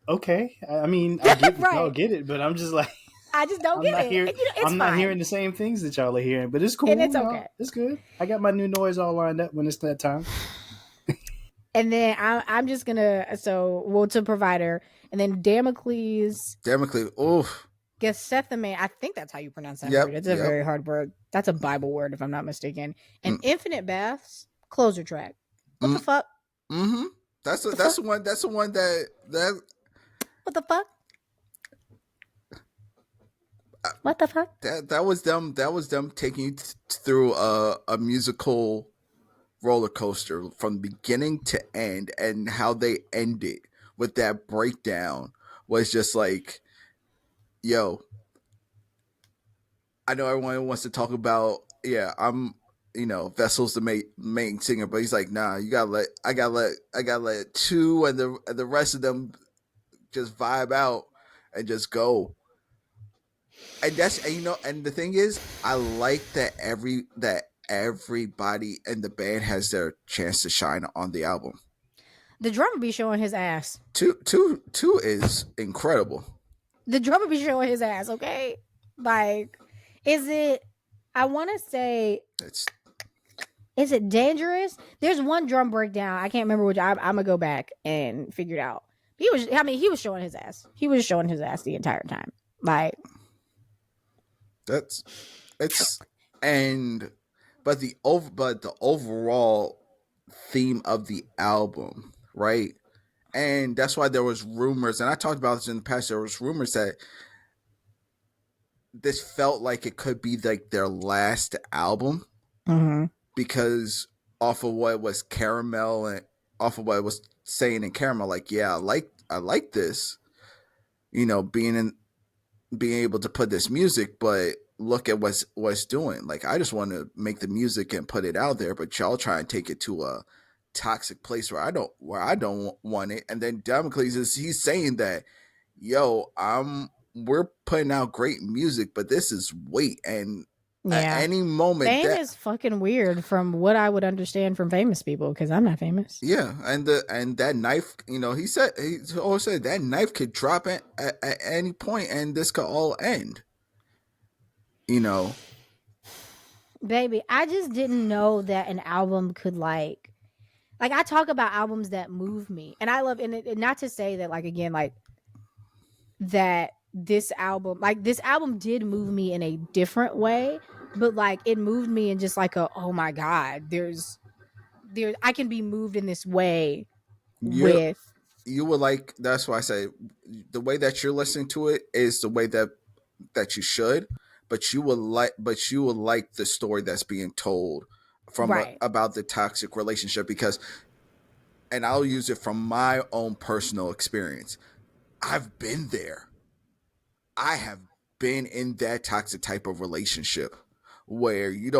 okay. I mean, I get, right. I'll get it, but I'm just like, I just don't I'm get not it. here. And, it's I'm not fine. hearing the same things that y'all are hearing, but it's cool. And it's okay. It's good. I got my new noise all lined up when it's that time. And then I'm just gonna to provider, and then Damocles, Oof. Gethsemane. I think that's how you pronounce that Yep. word. It's a Yep. very hard word. That's a Bible word, if I'm not mistaken. And Mm. Infinite Baths, closer track. What the fuck? Mm-hmm. That's the one. That's the one that What the fuck? What the fuck? that was them. That was them taking you through a musical roller coaster from beginning to end, and how they ended with that breakdown was just like, yo, I know everyone wants to talk about, yeah, I'm, Vessel's the main singer, but he's like, nah, I gotta let two and the rest of them just vibe out and just go. And and the thing is, I like that everybody in the band has their chance to shine on the album. The drummer be showing his ass. Two is incredible. The drummer be showing his ass, okay? Like, is it, I want to say, is it Dangerous? There's one drum breakdown. I can't remember which. I'm going to go back and figure it out. He was showing his ass. He was showing his ass the entire time. Like, but the overall theme of the album, right? And that's why there was rumors, and I talked about this in the past. There was rumors that this felt like it could be like their last album, because off of what was Caramel and off of what it was saying in Caramel, like, yeah, I like this, being able to put this music, but look at what's doing. Like, I just want to make the music and put it out there, but y'all try and take it to a toxic place where I don't want it. And then Damocles he's saying that, yo, we're putting out great music, but this is weight, and at any moment fame is fucking weird from what I would understand from famous people, because I'm not famous. Yeah, and that knife, he always said that knife could drop at any point, and this could all end. Baby, I just didn't know that an album could like I talk about albums that move me, and I love, and not to say that, like, again, like, that this album did move me in a different way, but like it moved me in just like oh my god, there's I can be moved in this way with. You would like, that's why I say the way that you're listening to it is the way that you should, but you will like the story that's being told from about the toxic relationship, because, and I'll use it from my own personal experience. I've been there. I have been in that toxic type of relationship where you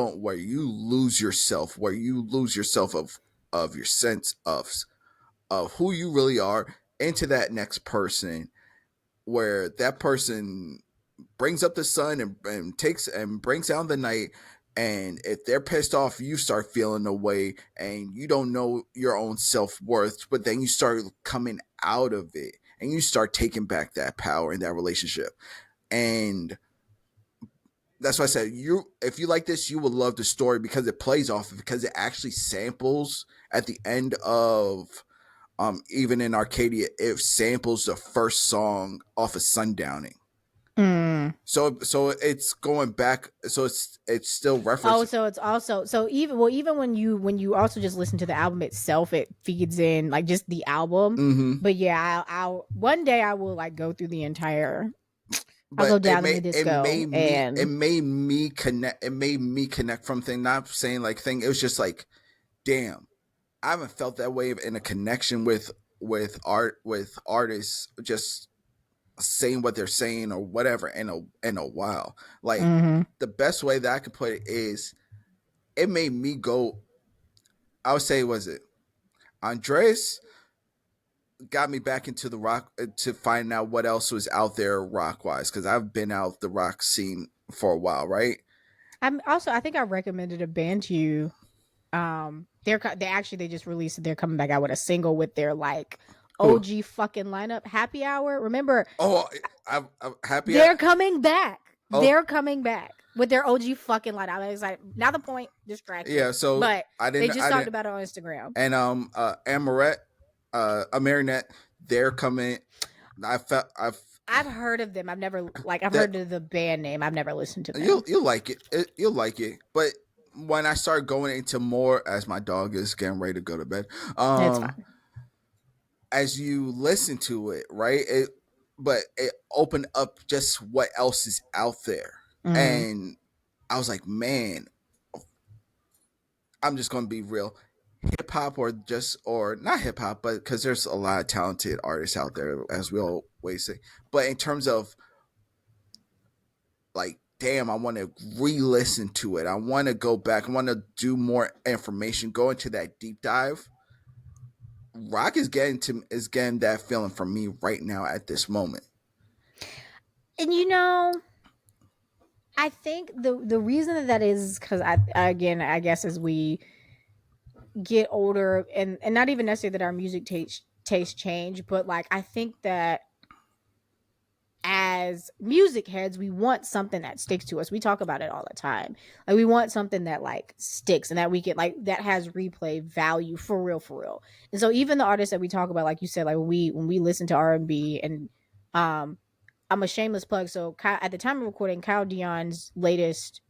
lose yourself, of your sense of who you really are into that next person, where that person brings up the sun and takes and brings down the night. And if they're pissed off, you start feeling away, and you don't know your own self-worth, but then you start coming out of it and you start taking back that power in that relationship. And that's why I said, if you like this, you will love the story, because it plays off, because it actually samples at the end of even in Arcadia, it samples the first song off of Sundowning. So it's going back. So it's still referenced. Oh, so it's also, so even when you also just listen to the album itself, it feeds in like just the album. But yeah, I'll one day I will like go through the entire. I'll go down in the disco. It made me connect. It made me connect from thing. Not saying like thing. It was just like, damn, I haven't felt that way in a connection with artists, just saying what they're saying or whatever in a while. Like, the best way that I could put it is, it made me go. I would say, was it Andres got me back into the rock, to find out what else was out there rock wise, because I've been out the rock scene for a while, right? I think I recommended a band to you. They just released, they're coming back out with a single with their like Who? OG fucking lineup. Happy Hour. Remember, Oh, I'm happy. they're coming back. Oh, They're coming back with their OG fucking lineup. I was like, now the point, distraction. yeah. So But I they didn't. just I talked didn't. about it on Instagram. And Amaret, Marinette, they're coming. I felt I've heard of them. I've that heard of the band name. I've never listened to them. you'll like it. You'll like it. But when I start going into more, as my dog is getting ready to go to bed, It's fine. as you listen to it, right? But it opened up just what else is out there, Mm. and I was like, man, I'm just gonna be real. Hip hop or not hip hop, but because there's a lot of talented artists out there, as we always say. But in terms of like, damn, I want to re-listen to it. I want to go back. I want to do more information. Go into that deep dive. Rock is getting that feeling from me right now at this moment. And I think the reason that is because I guess as we get older and not even necessarily that our music taste change, but like I think that as music heads, we want something that sticks to us. We talk about it all the time. Like we want something that like sticks and that we get like that has replay value for real, for real. And so even the artists that we talk about, like you said, like when we listen to R&B and um I'm a shameless plug. So at the time of recording, Kyle Dion's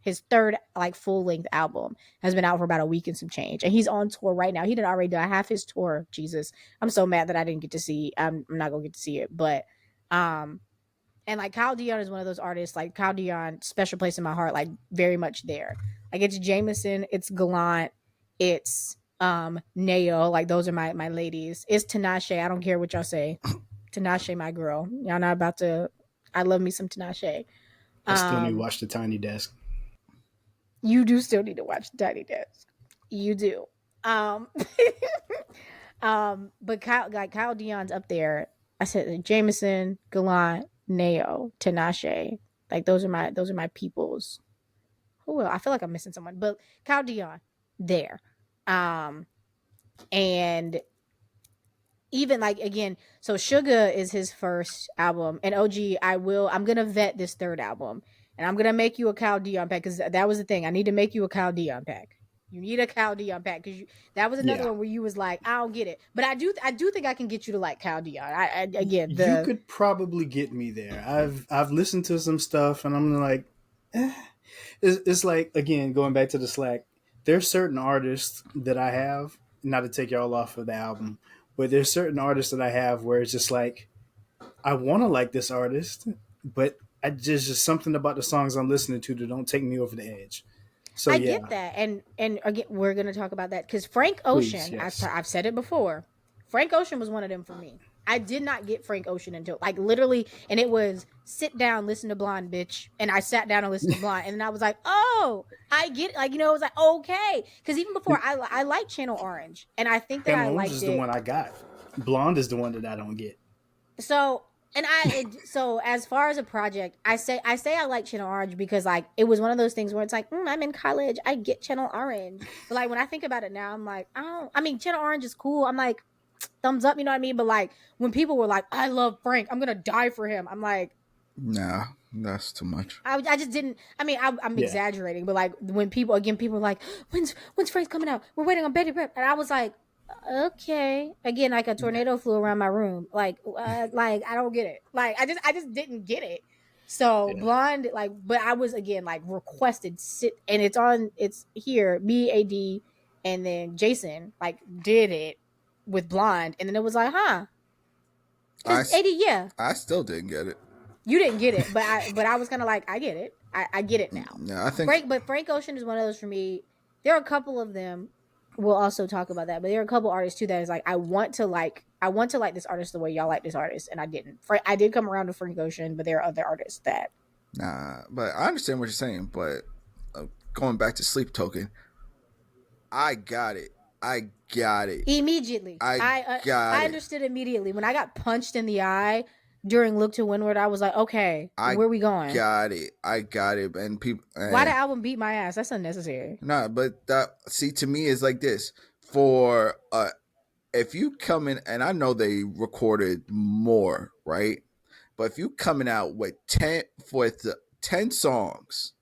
his third like full length album has been out for about a week and some change, and he's on tour right now. He did already done half his tour. Jesus, I'm so mad that I didn't get to see. I'm not gonna get to see it, but um, and like Kyle Dion is one of those artists. Like Kyle Dion, special place in my heart. Like very much there. Like it's Jameson, it's Gallant, it's Nayo. Like those are my ladies. It's Tinashe. I don't care what y'all say. Tinashe, my girl. Y'all not about to. I love me some Tinashe. I still need to watch The Tiny Desk. You do still need to watch Tiny Desk. You do. Um, but Kyle Dion's up there. I said Jameson, Gallant, Nao, Tinashe. Like those are my peoples. Who will? I feel like I'm missing someone, but Kyle Dion there. And even like again, so Sugar is his first album, and OG, I'm gonna vet this third album, and I'm gonna make you a Cal Dion pack because that was the thing. I need to make you a Cal Dion pack. You need a Cal Dion pack because that was another one where you was like, I don't get it, but I do think I can get you to like Cal Dion. You could probably get me there. I've listened to some stuff, and I'm like, it's like again going back to the Slack. There's certain artists that I have, not to take y'all off of the album, but there's certain artists that I have where it's just like I want to like this artist, but just something about the songs I'm listening to that don't take me over the edge. So I yeah, get that, and again, we're gonna talk about that because Frank please, Ocean. yes. I've said it before. Frank Ocean was one of them for me. I did not get Frank Ocean until like literally, and it was sit down, listen to Blonde, bitch, and I sat down and listened to Blonde, and then I was like, oh, I get it. Like it was like okay, because even before I liked Channel Orange, and I think that I Channel Orange liked is it. the one I got. Blonde is the one that I don't get. So so as far as a project, I say I like Channel Orange because like it was one of those things where it's like I'm in college, I get Channel Orange, but like when I think about it now, I'm like I mean Channel Orange is cool. I'm like thumbs up, you know what I mean? But like when people were like I love Frank, I'm gonna die for him. I'm like nah, that's too much. I just didn't. I mean I'm exaggerating, but like when people were like when's Frank coming out? We're waiting on Betty Rep, and I was like. Okay. Again, like a tornado flew around my room. Like I don't get it. Like I just didn't get it. So Blonde, like, but I was again like requested sit, and it's here. Me, AD, and then Jason like did it with Blonde, and then it was like, huh? Because AD, yeah, I still didn't get it. you didn't get it, but I was kind of like, I get it. I get it now. Yeah, I think Frank Ocean is one of those for me. There are a couple of them. We'll also talk about that, but there are a couple artists too that is like I want to like this artist the way y'all like this artist, and I didn't. I did come around to Frank Ocean, but there are other artists that but I understand what you're saying. But going back to Sleep Token, I got it. I got it immediately. I understood immediately when I got punched in the eye during Look to Windward. I was like, okay, where are we going? I got it, and people. Why the album beat my ass? That's unnecessary. Nah, but that to me is like this for if you come in, and I know they recorded more, right? But if you coming out with 10 songs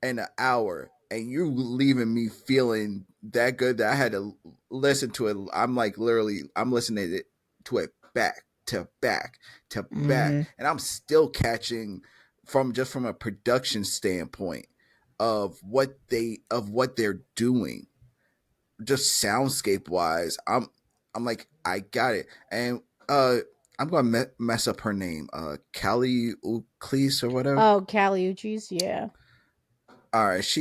in an hour, and you leaving me feeling that good that I had to listen to it, I'm like literally, I'm listening to it back to back to back, Mm-hmm. and I'm still catching from a production standpoint of what they're doing, just soundscape wise. I'm like, I got it. And I'm gonna mess up her name, Callie Uclis or whatever. Oh, Caliuchis, yeah. All right,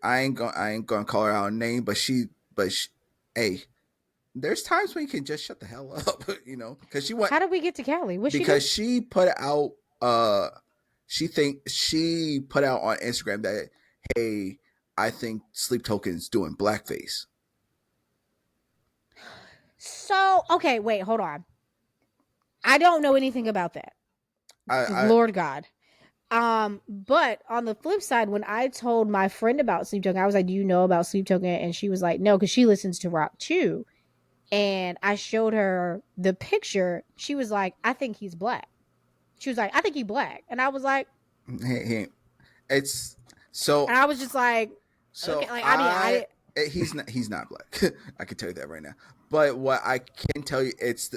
I ain't gonna call her out a name, but she, hey, there's times when you can just shut the hell up, because How did we get to Cali? What she do? because she put out she put out on Instagram that, hey, I think Sleep Token's doing blackface. So, okay, wait, hold on. I don't know anything about that. I Lord God. But on the flip side, when I told my friend about Sleep Token, I was like, "Do you know about Sleep Token?" And she was like, "No," because she listens to rock too. And I showed her the picture. She was like, "I think he's black." She was like, "I think he's black," and I was like, he, it's so and I was just like, "Okay." so Like, I mean, I he's not black. I can tell you that right now. But what I can tell you, it's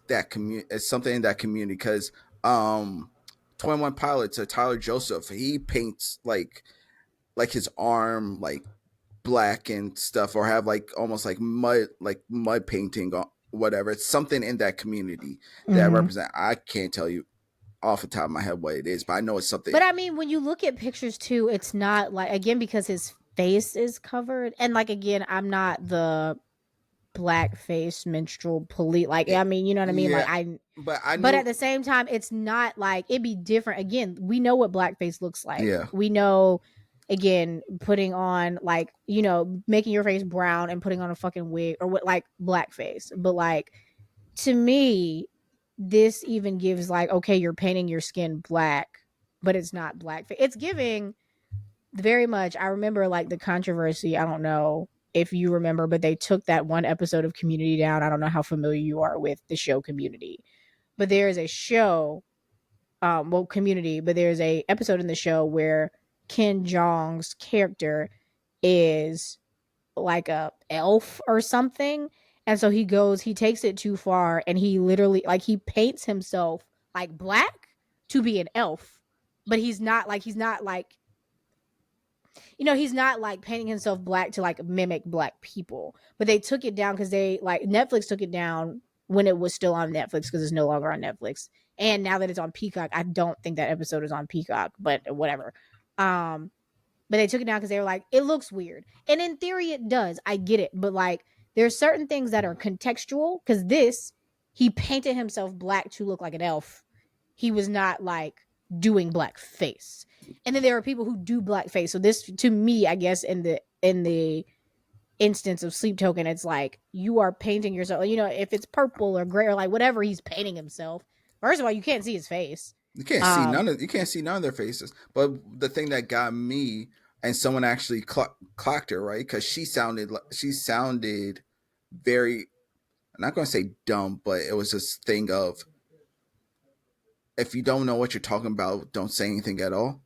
that community. It's something in that community because 21 Pilots or Tyler Joseph, he paints like his arm like black and stuff, or have like almost like mud painting or whatever. It's something in that community that Mhm. represent. I can't tell you off the top of my head what it is, but I know it's something. But I mean, when you look at pictures too, it's not like, again, because his face is covered, and like, again, I'm not the blackface minstrel police. Like, I mean, you know what I mean? Like, Yeah, but I but at knew. the same time, it's not like, it'd be different. Again, we know what blackface looks like. Yeah, We know, again, putting on, like, making your face brown and putting on a fucking wig, or what, like blackface. But like, to me, this even gives like, okay, you're painting your skin black, but it's not blackface. It's giving very much. I remember like the controversy. I don't know if you remember, but they took that one episode of Community down. I don't know how familiar you are with the show Community, but there is a show, Community, but there's a episode in the show where Ken Jeong's character is like a elf or something, and so he takes it too far, and he literally, like, he paints himself like black to be an elf, but he's not like painting himself black to like mimic black people. But they took it down because they, like, Netflix took it down when it was still on Netflix, because it's no longer on Netflix. And now that it's on Peacock, I don't think that episode is on Peacock, but whatever. But they took it down because they were like, it looks weird. And in theory, it does. I get it. But like, there's certain things that are contextual, because he painted himself black to look like an elf. He was not like doing blackface. And then there are people who do blackface. So this, to me, I guess, in the instance of Sleep Token, it's like, you are painting yourself. If it's purple or gray or like whatever he's painting himself. First of all, you can't see his face. Um, you can't see none of their faces. But the thing that got me, and someone actually clocked her, right, because she sounded very. I'm not going to say dumb, but it was this thing of, if you don't know what you're talking about, don't say anything at all.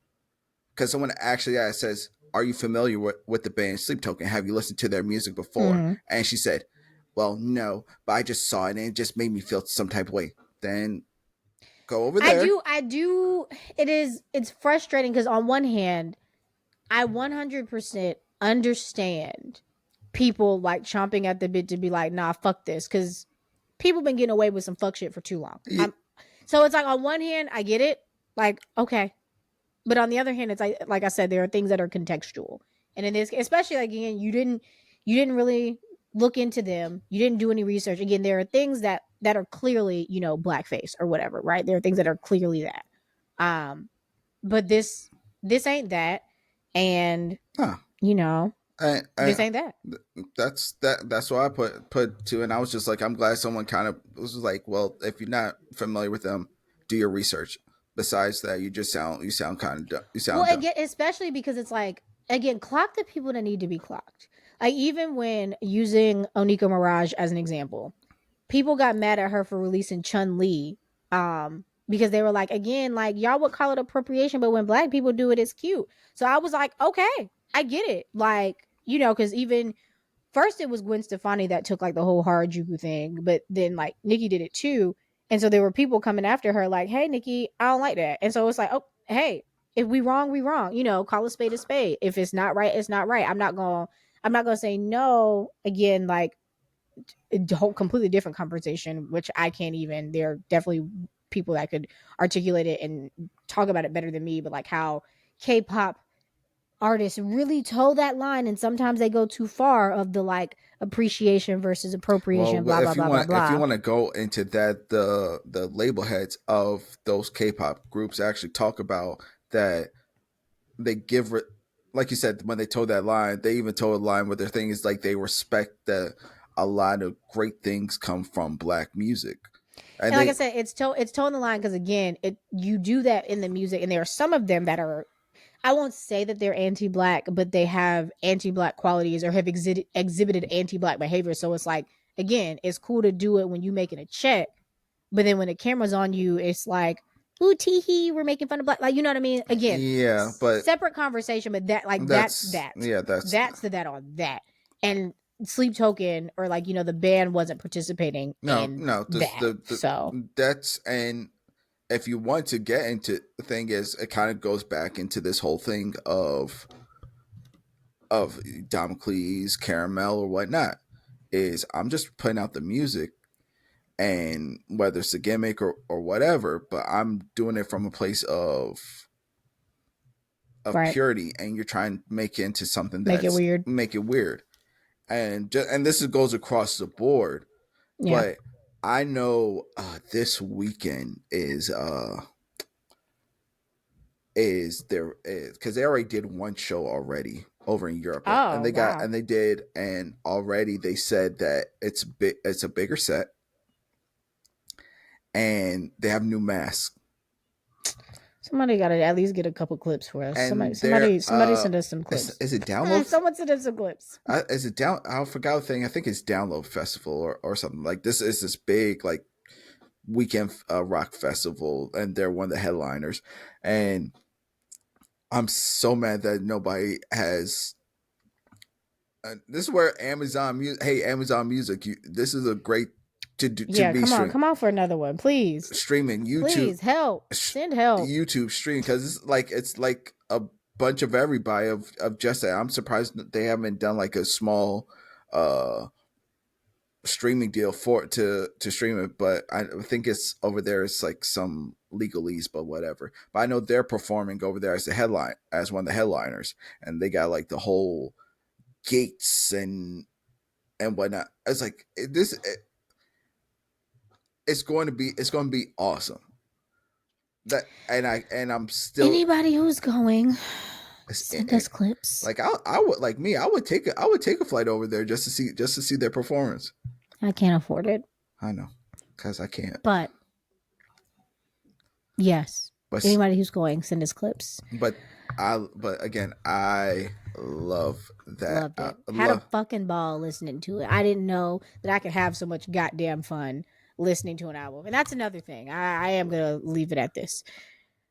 Because someone actually says, "Are you familiar with the band Sleep Token? Have you listened to their music before?" mhm. And she said, "Well, no, but I just saw it and it just made me feel some type of way." Then go over there. I do. It's frustrating because on one hand, I 100% understand people like chomping at the bit to be like, nah, fuck this. Because people been getting away with some fuck shit for too long. Yeah, So it's like, on one hand, I get it. Like, okay. But on the other hand, it's like I said, there are things that are contextual. And in this, especially, like, again, you didn't really look into them. You didn't do any research. Again, there are things that are clearly, blackface or whatever, right? There are things that are clearly that. Um, but this ain't that. And, huh. you know, this I ain't that. that's what I put to, and I was just like, I'm glad someone kind of was like, well, if you're not familiar with them, do your research. Besides that, you sound kind of dumb. You Well, sound dumb. again, especially because it's like, again, clock the people that need to be clocked. Like even when using Onika Mirage as an example, people got mad at her for releasing Chun Li, because they were like, again, like y'all would call it appropriation, but when black people do it, it's cute. So I was like, okay, I get it. Like, you know, because even first it was Gwen Stefani that took like the whole Harajuku thing, but then like Nikki did it too. And so there were people coming after her like, hey, Nikki, I don't like that. And so it's like, oh, hey, if we wrong, we wrong. You know, call a spade a spade. If it's not right, it's not right. I'm not gonna say no again, like a whole completely different conversation, which I can't even. There are definitely people that could articulate it and talk about it better than me, but like how K-pop artists really toe that line, and sometimes they go too far of the like appreciation versus appropriation, Well, blah blah blah blah if you blah. want to go into that, the label heads of those K-pop groups actually talk about that they give like you said, when they told that line, they even told a line where their thing is like they respect that a lot of great things come from black music, and And like I they said, it's toeing the line because again, it you do that in the music, and there are some of them that are, I won't say that they're anti-black, but they have anti-black qualities or have exhibited anti-black behavior. So it's like, again, it's cool to do it when you making a check, but then when the camera's on you, it's like, ooh, tee we're making fun of black. Like, you know what I mean? Again, yeah, but separate conversation, but that like that's that's that. yeah, that's That's the that on that. And Sleep Token or like, you know, the band wasn't participating in no, this that. So that's and if you want to get into the thing is it kind of goes back into this whole thing of Damocles, Caramel, or whatnot. Is I'm just putting out the music, and whether it's a gimmick or whatever, but I'm doing it from a place of right. purity, and you're trying to make it into something Make it that's weird. make it weird, and this goes across the board. Yeah. But I know this weekend is there because they already did one show already over in Europe, and Oh they got wow. and they did, and already they said that it's a bigger set, and they have new masks, Somebody got to at least get a couple clips for us. and Somebody send us some clips. is it download? Someone send us some clips. Is it down? I forgot the thing. I think it's Download Festival or something like this. Is this big like weekend rock festival, and they're one of the headliners, and I'm so mad that nobody has. This is where Amazon Music. Hey, Amazon Music, this is a great to Yeah, be come on for another one, please. streaming YouTube Please help. Send help. YouTube stream because it's like a bunch of everybody of just that. I'm surprised that they haven't done like a small uh streaming deal for to stream it, but I think it's over there. It's like some legalese, but whatever. But I know they're performing over there as the headline as one of the headliners, and they got like the whole gates and whatnot. It's like it's going to be awesome. That and I'm still Anybody who's going, send it, us clips. like I would like me I would take a flight over there just to see their performance. I can't afford it, I know because I can't. but yes, But anybody who's going, send us clips. but again, I love that. Loved it. Had a fucking ball listening to it. I didn't know that I could have so much goddamn fun listening to an album, and that's another thing. I am gonna leave it at this.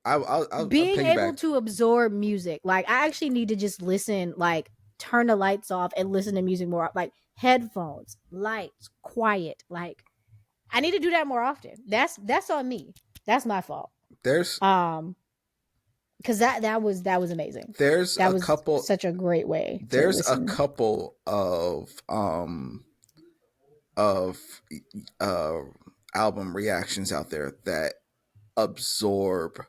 I'll Being able piggyback. to absorb music, like I actually need to just listen, like turn the lights off and listen to music more, like headphones, lights, quiet. Like I need to do that more often. That's on me. That's my fault. There's Because that was amazing. there's That a was couple such a great way to there's a listen. couple of album reactions out there that absorb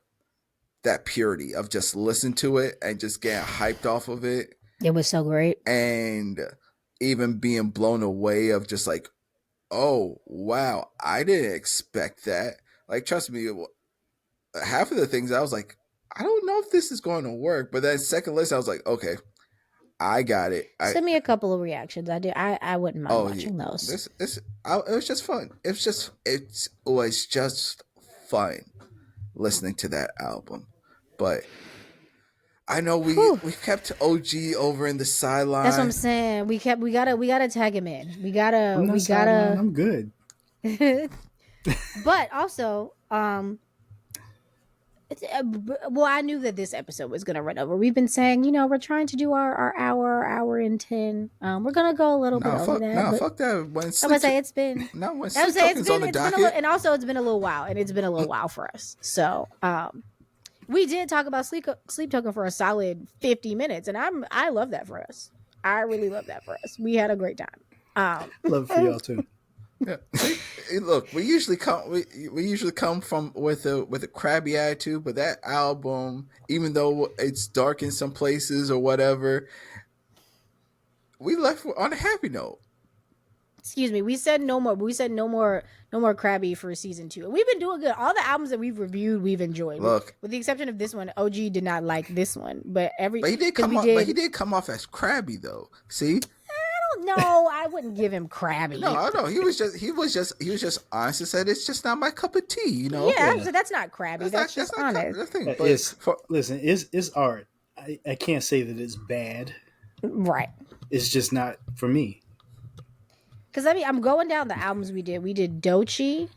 that purity of just listen to it and just getting hyped off of it, It was so great. and even being blown away of just like, oh wow, I didn't expect that. Like trust me, half of the things I was like, I don't know if this is going to work, but then second list I was like, okay, I got it. Send me a couple of reactions. I wouldn't mind watching those. It was just fun. It was just fun listening to that album. But I know Whew. we kept OG over in the sideline. That's what I'm saying. We gotta tag him in. I'm not sideline. I'm good. But also, well, I knew that this episode was gonna run over. We've been saying, we're trying to do our hour and 10. We're gonna go a little bit over that. Fuck that. When I'm gonna say it's been. no, when I would sleep say token's on the docket, and also it's been a little while, and it's been a little while for us. So, we did talk about sleep token for a solid 50 minutes, and I love that for us. I really love that for us. We had a great time. Love it for y'all too. Yeah. Look, we usually come from with a crabby attitude, but that album, even though it's dark in some places or whatever, we left on a happy note. Excuse me. We said no more. We said no more crabby for season 2. We've been doing good. All the albums that we've reviewed, we've enjoyed. Look, with the exception of this one, OG did not like this one, but he did come off as crabby though. See. No, I wouldn't give him crabby. No, he was just honest and said it's just not my cup of tea, Yeah, so that's not crabby. That's just honest. Listen, it's art. I can't say that it's bad. Right. It's just not for me. Because I'm going down the albums we did. We did Doechii.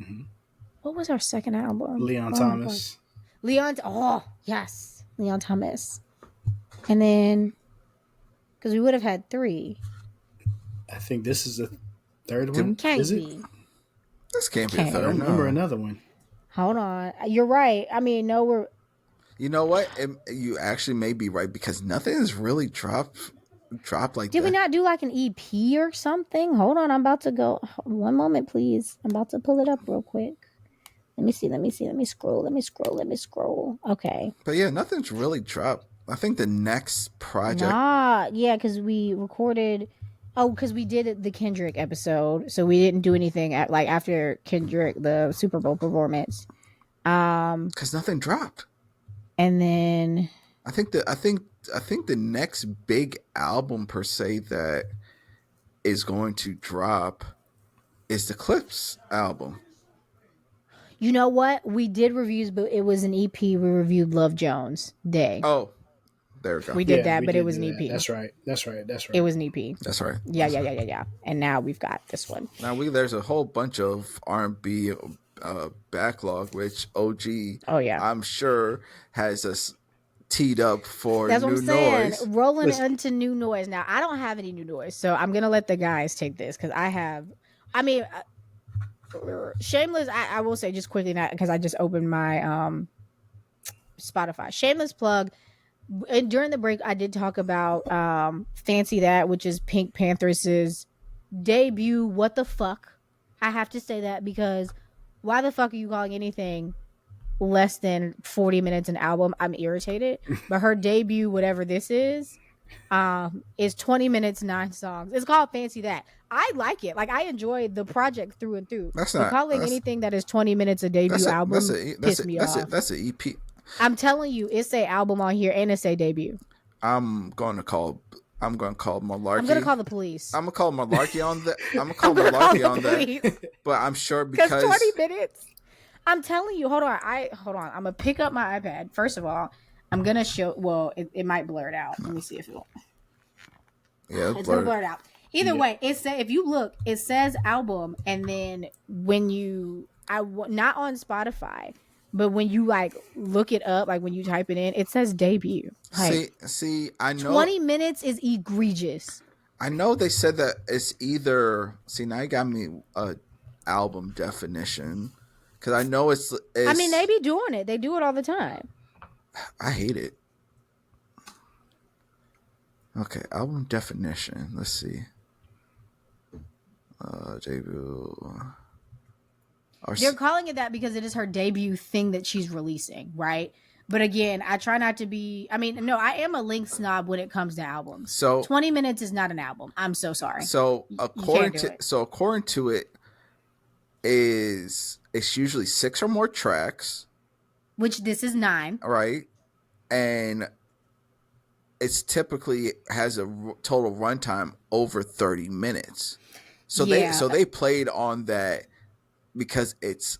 Mm-hmm. What was our second album? Leon Thomas. Oh yes, Leon Thomas. And then. Because we would have had 3. I think this is the third one. Can't is be. It? This can't be a third. I don't remember another one. Hold on. You're right. I mean, no, we're. You know what? You actually may be right because nothing has really dropped like that. Did we not do like an EP or something? Hold on. I'm about to go. One moment, please. I'm about to pull it up real quick. Let me see. Let me scroll. Okay. But yeah, nothing's really dropped. I think the next project. Yeah, because we recorded. Oh, because we did the Kendrick episode, so we didn't do anything after Kendrick the Super Bowl performance. Because nothing dropped. And then I think the next big album per se that is going to drop is the Clips album. You know what? We did reviews, but it was an EP. We reviewed Love Jones Day. Oh. There we go. We did that, but it was an EP. That's right. It was an EP. That's right. Yeah. And now we've got this one. Now there's a whole bunch of R&B backlog, which OG, I'm sure, has us teed up for That's new what I'm saying. noise. Rolling into new noise. Now, I don't have any new noise, so I'm going to let the guys take this because I have, Shameless, I will say just quickly, because I just opened my Spotify. Shameless plug. And during the break, I did talk about Fancy That, which is Pink Panther's debut. What the fuck? I have to say that because why the fuck are you calling anything less than 40 minutes an album? I'm irritated. But her debut, whatever this is 20 minutes, 9 songs. It's called Fancy That. I like it. Like, I enjoy the project through and through. Calling anything that is 20 minutes a debut album piss me off. That's an EP. I'm telling you, it's a album on here and it's a debut. I'm going to call Malarkey. I'm going to call the police. I'm going to call Malarkey on that. I'm going to call Malarkey on that. But I'm sure because 20 minutes. I'm telling you, hold on. I'm going to pick up my iPad. First of all, I'm going to show, well, it might blur it out. Let me see if it will. Yeah, it's going to blur it out. Either way, if you look, it says album, and then when not on Spotify, but when you look it up, when you type it in, it says debut. See, I know 20 minutes is egregious. I know they said that it's either. See, now you got me a album definition because I know it's. I mean, they be doing it. They do it all the time. I hate it. Okay, album definition. Let's see. Debut. They're calling it that because it is her debut thing that she's releasing, right? But again, I try not to be. I am a link snob when it comes to albums. So 20 minutes is not an album. I'm so sorry. So according to it, it's usually 6 or more tracks, which this is 9, right? And it's typically has a total runtime over 30 minutes. So they played on that because it's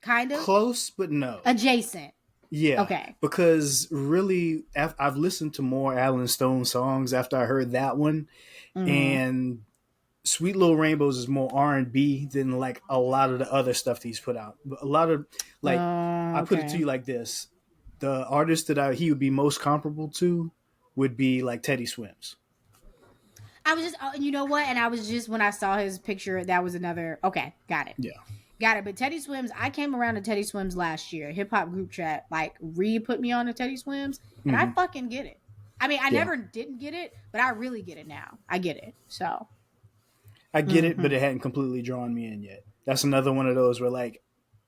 Kind of Close, but no. adjacent. Yeah, Okay. because really, I've listened to more Alan Stone songs after I heard that one, and Sweet Little Rainbows is more R&B than like a lot of the other stuff that he's put out. A lot of like, I put it to Okay. you like this: the artist that he would be most comparable to would be like Teddy Swims. I was just, you know what? And I was just, when I saw his picture, that was another. Okay, got it. Yeah. Got it. But Teddy Swims, I came around to Teddy Swims last year. Hip hop group chat, like, put me on to Teddy Swims, and I fucking get it. I mean, I Yeah. never didn't get it, but I really get it now. I get it. So. I get it, but it hadn't completely drawn me in yet. That's another one of those where like,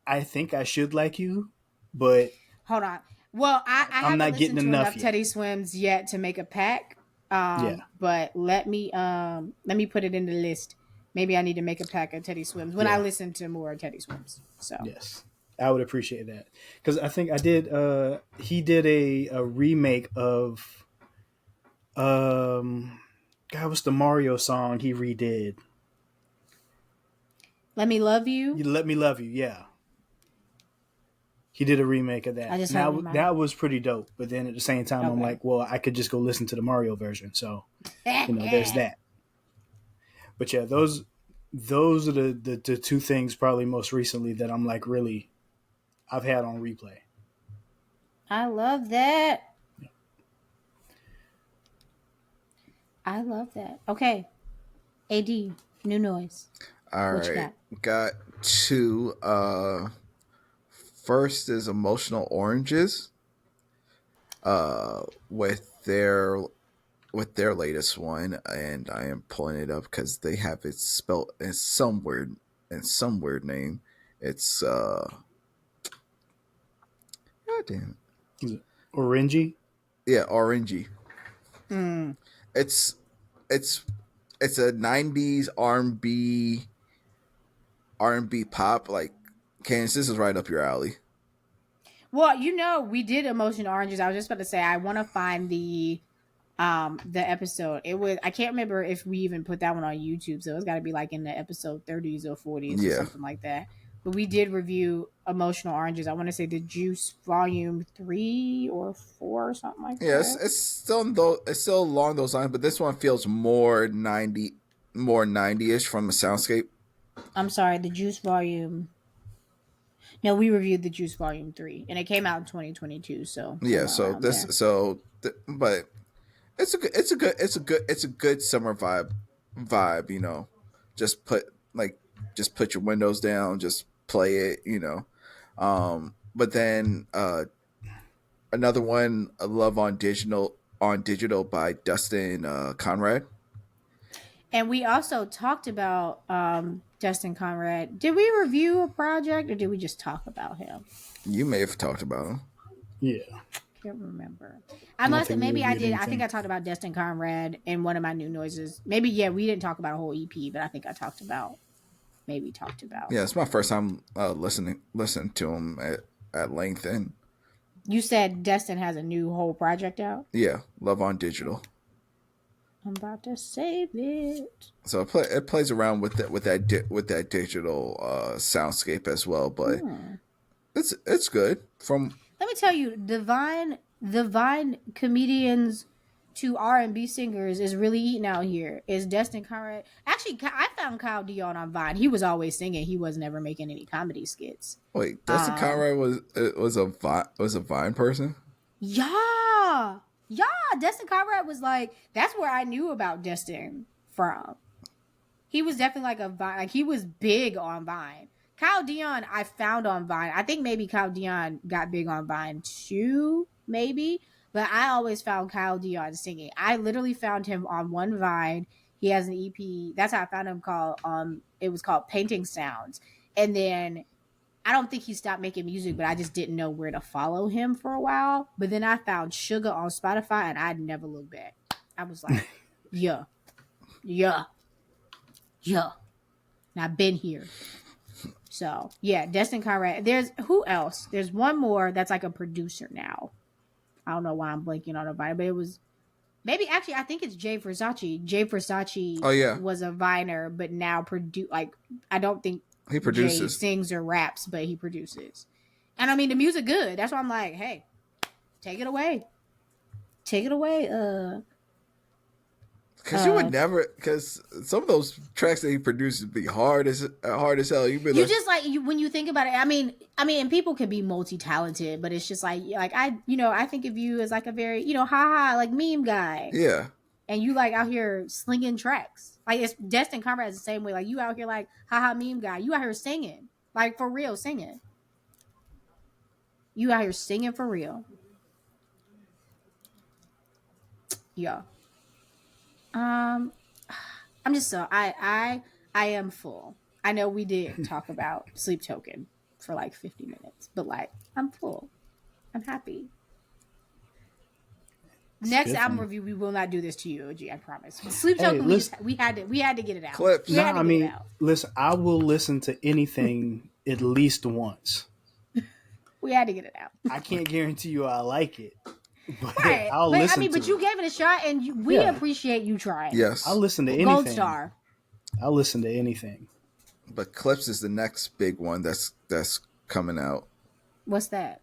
I think I should like you, but Hold on. Well, I I'm haven't not getting listened to enough enough yet. Teddy Swims yet to make a pack. Yeah. But let me put it in the list. Maybe I need to make a pack of Teddy Swims when I Yeah. listen to more Teddy Swims. So Yes, I would appreciate that because I think I did. He did a remake of God, what's the Mario song he redid? Let Me Love You. You Let Me Love You. Yeah, he did a remake of I that. just heard it Now in my that was pretty dope. But then at the same time, I'm Okay. like, well, I could just go listen to the Mario version. So there's that. But yeah, those are the two things probably most recently that I'm like really I've had on replay. I love that. I love that. Okay. AD, new noise. All What you right. got? Got two. First is Emotional Oranges. With their latest one, and I am pulling it up because they have it spelled in some weird name. It's God damn Is it Orangey? yeah, orangey. Mm. It's it's it's a '90s R&B pop. Like, Candace, this is right up your alley. Well, we did Emotion Oranges. I was just about to say I want to find the episode. It was, I can't remember if we even put that one on YouTube, so it's got to be like in the episode 30s or 40s or Yeah, something like that. But we did review Emotional Oranges. I want to say the Juice Volume 3 or 4 or something like yeah. that. It's still along those lines, but this one feels more 90ish from the soundscape. I'm sorry, the Juice Volume. No, we reviewed the Juice Volume 3 and it came out in 2022, so Yeah. somewhere So around there. but it's a good summer vibe. Just just put your windows down, just play it. But then another one, Love on Digital by Dustin Conrad. And we also talked about Justin Conrad. Did we review a project or did we just talk about him? You may have talked about him. Yeah. Can't remember. I don't think we Maybe I reviewed did. I anything. think I talked about Justin Conrad in one of my new noises. Maybe, yeah, we didn't talk about a whole EP, but I think I talked about. Yeah, it's my first time listening to him at length, and You said Destin has a new whole project out. yeah, Love on Digital. I'm about to save it. So it plays around with that digital soundscape as well, but it's good. From Let me tell you, the Vine comedians to R&B singers is really eating out here. Is Destin Conrad? Actually, I found Kyle Dion on Vine. He was always singing. He was never making any comedy skits. wait, Dustin Conrad was a Vine person. Yeah. Yeah. Destin Conrad was like, that's where I knew about Destin from. He was definitely like a Vine. Like, he was big on Vine. Kyle Dion, I found on Vine. I think maybe Kyle Dion got big on Vine too, maybe. But I always found Kyle Dion singing. I literally found him on one Vine. He has an EP. That's how I found him called, it was called Painting Sounds. And then I don't think he stopped making music, but I just didn't know where to follow him for a while. But then I found Sugar on Spotify and I'd never look back. I was like, yeah, yeah, yeah. And I've been here. So yeah, Destin Conrad. There's who else? There's one more that's like a producer now. I don't know why I'm blanking on a Vine, but it was maybe actually I think it's Jay Versace. Jay Versace Oh yeah, was a Viner, but now produce like I don't think He Jay produces. sings or raps, but he produces. And I mean, the music good. That's why I'm like, hey, take it away. Take it away. Because you would never. Because some of those tracks that he produces be hard as hell. You'd be You like, just like when you think about it. I mean, and people can be multi-talented, but it's just like I think of you as like a very haha like meme guy, yeah. and you like out here slinging tracks. Like it's Destin Conrad is the same way. Like you out here like haha meme guy. You out here singing like for real singing. You out here singing for real. Yeah. I'm just so I am full. I know we did talk about Sleep Token for like 50 minutes, but like I'm full. I'm happy. Next album review, we will not do this to you, OG. I promise. Sleep Token, we had to get it out. Clips. We had to get it out. Listen, I will listen to anything at least once. We had to get it out. I can't guarantee you I like it, but Right. I'll listen. But you gave it a shot, and we appreciate you trying. Yes. I'll listen to anything. Gold star. I'll listen to anything. But Clips is the next big one that's coming out. What's that?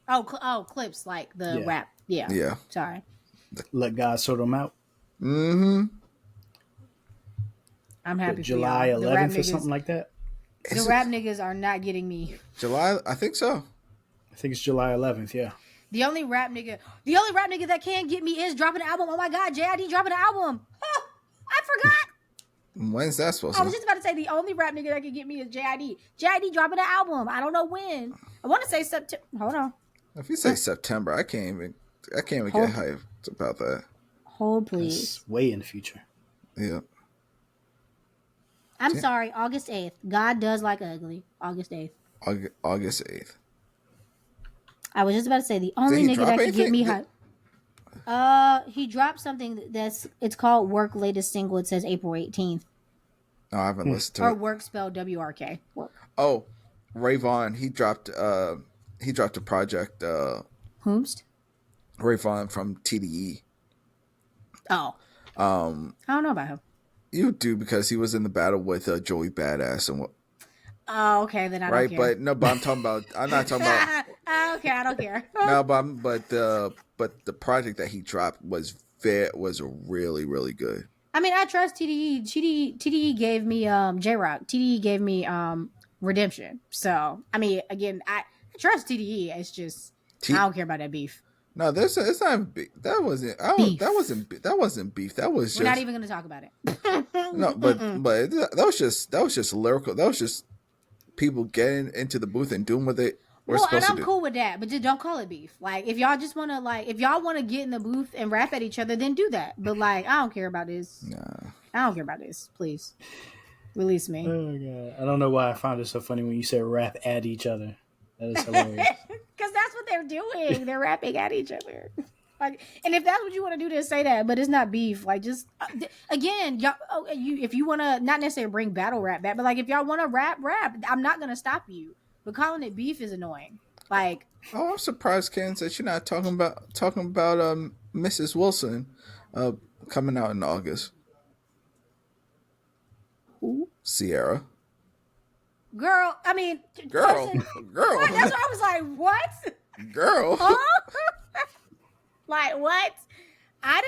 Oh, Clips, like the rap. Yeah. Yeah. Sorry. Let God sort them out. Mm-hmm. I'm happy for July y'all. 11th or something like that. The rap niggas are not getting me. July, I think so. I think it's July 11th. Yeah. The only rap nigga that can get me is dropping an album. Oh my God, JID dropping an album. Oh, I forgot. When's that supposed to? I was just about to say the only rap nigga that can get me is JID. JID dropping an album. I don't know when. I want to say September. Hold on. If you say September, I can't even get hyped about that. Hold please. That's way in the future. Yeah. I'm sorry. August 8th. God does like ugly. August 8th. August 8th. I was just about to say the only nigga that could get me hyped. He dropped something it's called Work latest single. It says April 18th. No, I haven't listened to or it. Or Work spelled WRK. Work. Oh, Ray Vaughn, he dropped a project. Whomst? Ray Vaughn from TDE. Oh. I don't know about him. You do because he was in the battle with Joey Badass and what. Oh, okay, then I don't care. But I'm talking about. I'm not talking about. Okay, I don't care. No, but the project that he dropped was really really good. I mean, I trust TDE. TDE gave me J-Rock. TDE gave me Redemption. So I mean, again, I trust TDE. It's just I don't care about that beef. No, it's not beef. That wasn't beef. That was just. We're not even going to talk about it. No, but that was just lyrical. That was just people getting into the booth and doing what they were supposed to do. I'm cool with that, but just don't call it beef. Like if y'all just want to if y'all want to get in the booth and rap at each other, then do that. But like I don't care about this. Nah. I don't care about this. Please release me. Oh god, I don't know why I found it so funny when you said rap at each other. That is hilarious. Because that's what they're doing. They're rapping at each other. Like, and if that's what you want to do, then say that. But it's not beef. Like, just again, y'all. If you want to, not necessarily bring battle rap back, but like if y'all want to rap. I'm not gonna stop you. But calling it beef is annoying. Like, oh, I'm surprised, Ken, that you're not talking about Mrs. Wilson, coming out in August. who? Sierra. Girl, I mean, Girl. What? That's why I was like, what? Girl. Huh? Like, what? I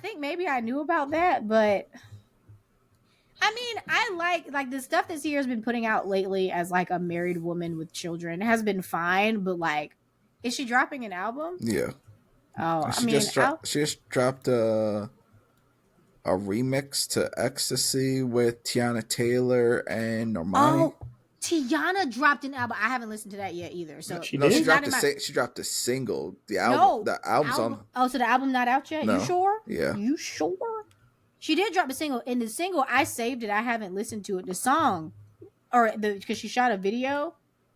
think maybe I knew about that, but I mean, I like the stuff that Sierra's been putting out lately as like a married woman with children has been fine, but like, is she dropping an album? Yeah. Oh, She just dropped a remix to Ecstasy with Tiana Taylor and Normani. Oh, Tiana dropped an album. I haven't listened to that yet either. So She No, did? she dropped a single. The album's on. Oh, so the album not out yet? No. You sure? Yeah. You sure? She did drop a single. In the single, I saved it. I haven't listened to it. The song, because she shot a video.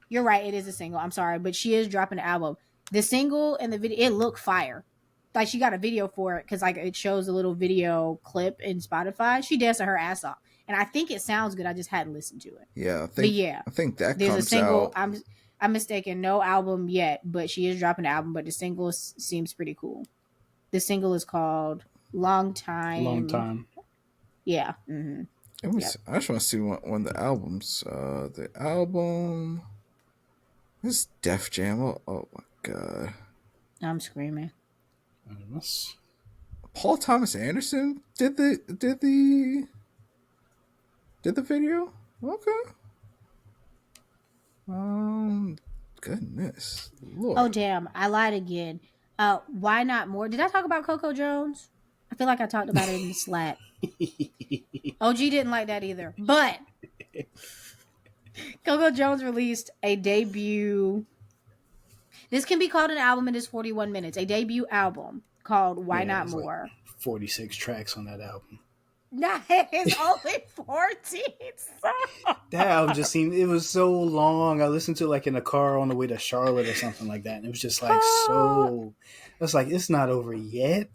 You're right. It is a single. I'm sorry, but she is dropping an album. The single and the video, it looked fire. Like she got a video for it because like it shows a little video clip in Spotify. She danced her ass off, and I think it sounds good. I just hadn't listened to it. Yeah, I think that there's comes a single. out. I'm mistaken. No album yet, but she is dropping an album. But the single seems pretty cool. The single is called "Long Time." Long time. Yeah. Mm-hmm. Let me Yep. see. I just want to see one of the albums. The album. This is Def Jam. Oh my god. I'm screaming. Paul Thomas Anderson did the video. Okay. Goodness Oh Lord. damn, I lied again. Why not more? Did I talk about Coco Jones? I feel like I talked about it in the Slack. OG didn't like that either. But Coco Jones released a debut. This can be called an album. It is 41 minutes. A debut album called Why Yeah, Not it's like More. 46 tracks on that album. Nah, it's only 14 songs. That album just seemed, it was so long. I listened to it like in a car on the way to Charlotte or something like that. And it was just like so, it's like, it's not over yet.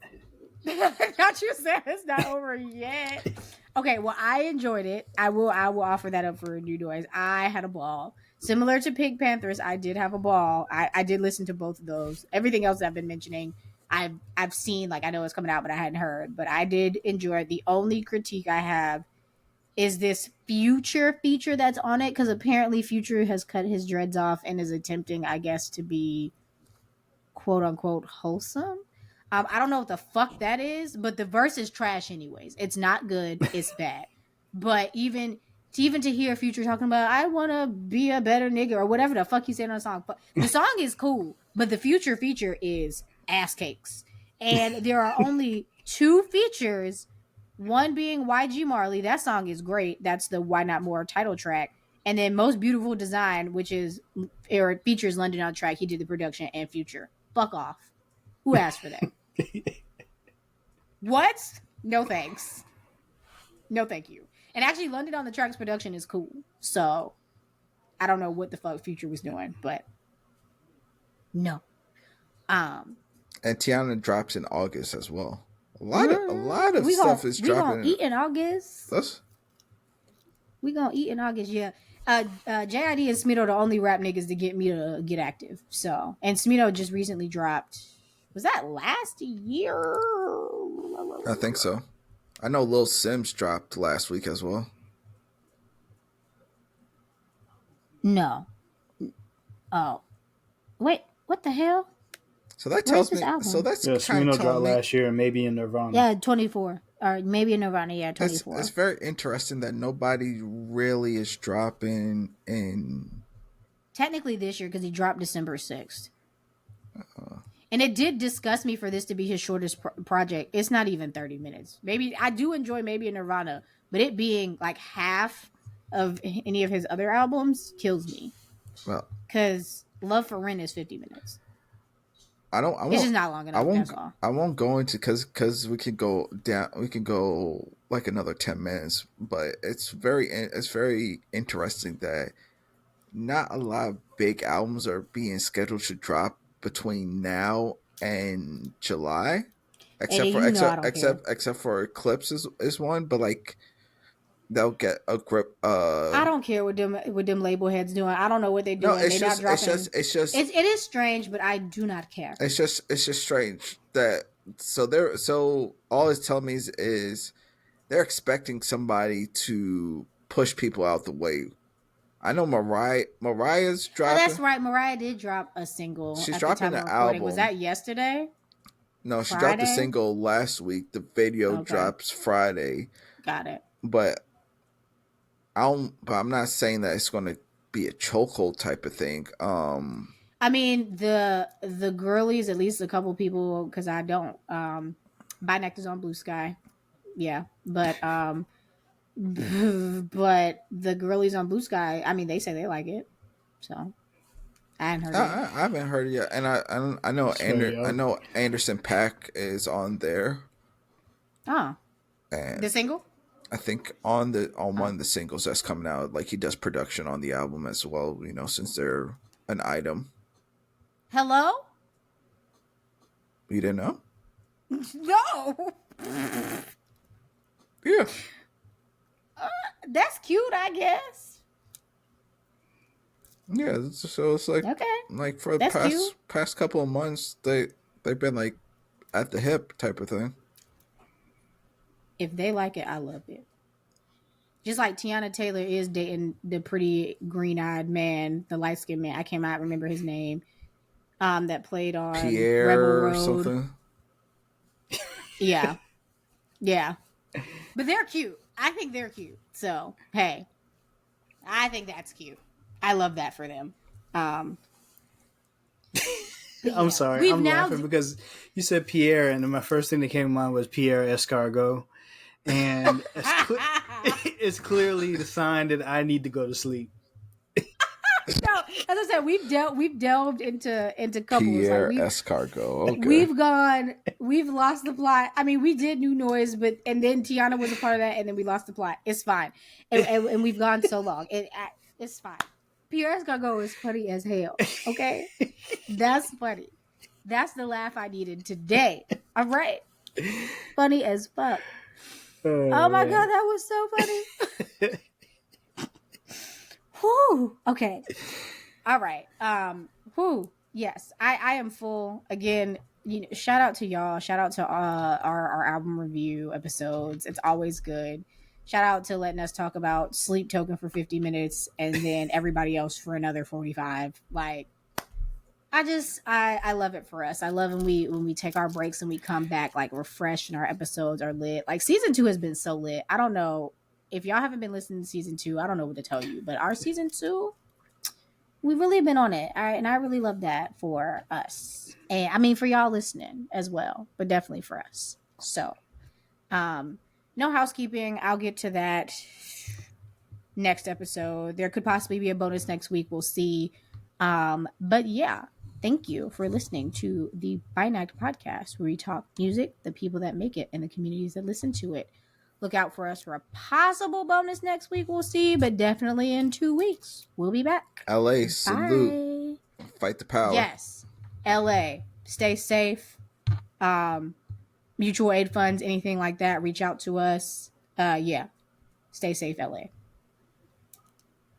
Not you said it's not over yet. Okay, well, I enjoyed it. I will offer that up for a new noise. I had a ball. Similar to Pink Panthers, I did have a ball. I did listen to both of those. Everything else I've been mentioning, I've seen, like I know it's coming out, but I hadn't heard. But I did enjoy it. The only critique I have is this Future feature that's on it, because apparently Future has cut his dreads off and is attempting, I guess, to be quote unquote wholesome. I don't know what the fuck that is, but the verse is trash anyways. It's not good. It's bad. But even to hear Future talking about I wanna be a better nigga or whatever the fuck he said on the song, the song is cool, but the Future feature is ass cakes. And there are only two features, one being YG Marley. That song is great. That's the Why Not More title track. And then Most Beautiful Design, which is or features London on track. He did the production and Future. Fuck off. Who asked for that? What? No thanks. No thank you. And actually, London on the Track's production is cool. So I don't know what the fuck Future was doing, but no. And Tiana drops in August as well. A lot of stuff is dropping. We gonna eat in August. That's... We gonna eat in August, yeah. JID and Smino the only rap niggas to get me to get active. So, and Smino just recently dropped. Was that last year? I think so. I know Lil Sims dropped last week as well. No. Oh. Wait, what the hell? So that tells me. Album? So that's yeah, kind of Smino dropped telling me last year and maybe in Nirvana. Yeah, 24. Or maybe in Nirvana, yeah, 24. It's very interesting that nobody really is dropping in. Technically this year, because he dropped December 6th. And it did disgust me for this to be his shortest project. It's not even 30 minutes. Maybe I do enjoy maybe in Nirvana, but it being like half of any of his other albums kills me. Well, because Love for Rent is 50 minutes. It's just not long enough. That's all. I won't go into because we could go down. We can go like another 10 minutes, but it's very interesting that not a lot of big albums are being scheduled to drop between now and July, except for Eclipse is one, but like they'll get a grip. I don't care what them label heads doing. I don't know what they're doing. No, it's just it is strange, but I do not care. It's just strange that so all it's telling me is they're expecting somebody to push people out the way. I know Mariah's dropping. Oh, that's right. Mariah did drop a single. She's dropping an album. Was that yesterday? No, she dropped a single last week. The video drops Friday. Got it. But I'm not saying that it's going to be a chokehold type of thing. I mean, the girlies, at least a couple people, because I don't. BINACT is on Blue Sky. Yeah. But but the girlies on Blue Sky, I mean, they say they like it. So I haven't heard it. I haven't heard it yet. And I know I know Anderson .Paak is on there. Oh. And the single? I think on one of the singles that's coming out, like he does production on the album as well, you know, since they're an item. Hello? You didn't know? No. Yeah. That's cute, I guess. Yeah, so it's like okay. Like for the past couple of months, they've been like at the hip type of thing. If they like it, I love it. Just like Tiana Taylor is dating the pretty green-eyed man, the light-skinned man. I cannot remember his name. That played on Rebel Pierre or Road. something. Yeah, yeah. But they're cute. I think they're cute. So hey, I think that's cute. I love that for them. Um, I'm yeah, sorry. we've I'm now. laughing because you said Pierre, and my first thing that came to mind was Pierre Escargot. And it's clearly the sign that I need to go to sleep. No, as I said, we've delved into couples. Like Pierre Escargot. Okay. we've lost the plot. I mean, we did New Noise, but and then Tiana was a part of that, and then we lost the plot. It's fine, and we've gone so long. It's fine. Pierre Escargot is funny as hell. Okay, that's funny. That's the laugh I needed today. All right, funny as fuck. Oh my god, that was so funny. Whew. Okay. All right. Whew. Yes, I am full again. You know, shout out to y'all. Shout out to our album review episodes. It's always good. Shout out to letting us talk about Sleep Token for 50 minutes and then everybody else for another 45. Like, I love it for us. I love when we take our breaks and we come back like refreshed and our episodes are lit. Like season 2 has been so lit. I don't know if y'all haven't been listening to season 2. I don't know what to tell you, but our season 2, we've really been on it. And I really love that for us. And I mean, for y'all listening as well, but definitely for us. So, no housekeeping. I'll get to that next episode. There could possibly be a bonus next week. We'll see. But yeah, thank you for listening to the BINACT podcast, where we talk music, the people that make it, and the communities that listen to it. Look out for us for a possible bonus next week. We'll see, but definitely in 2 weeks. We'll be back. LA, salute. Bye. Fight the power. Yes. LA. Stay safe. Mutual aid funds, anything like that, reach out to us. Yeah. Stay safe, LA.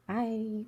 Bye.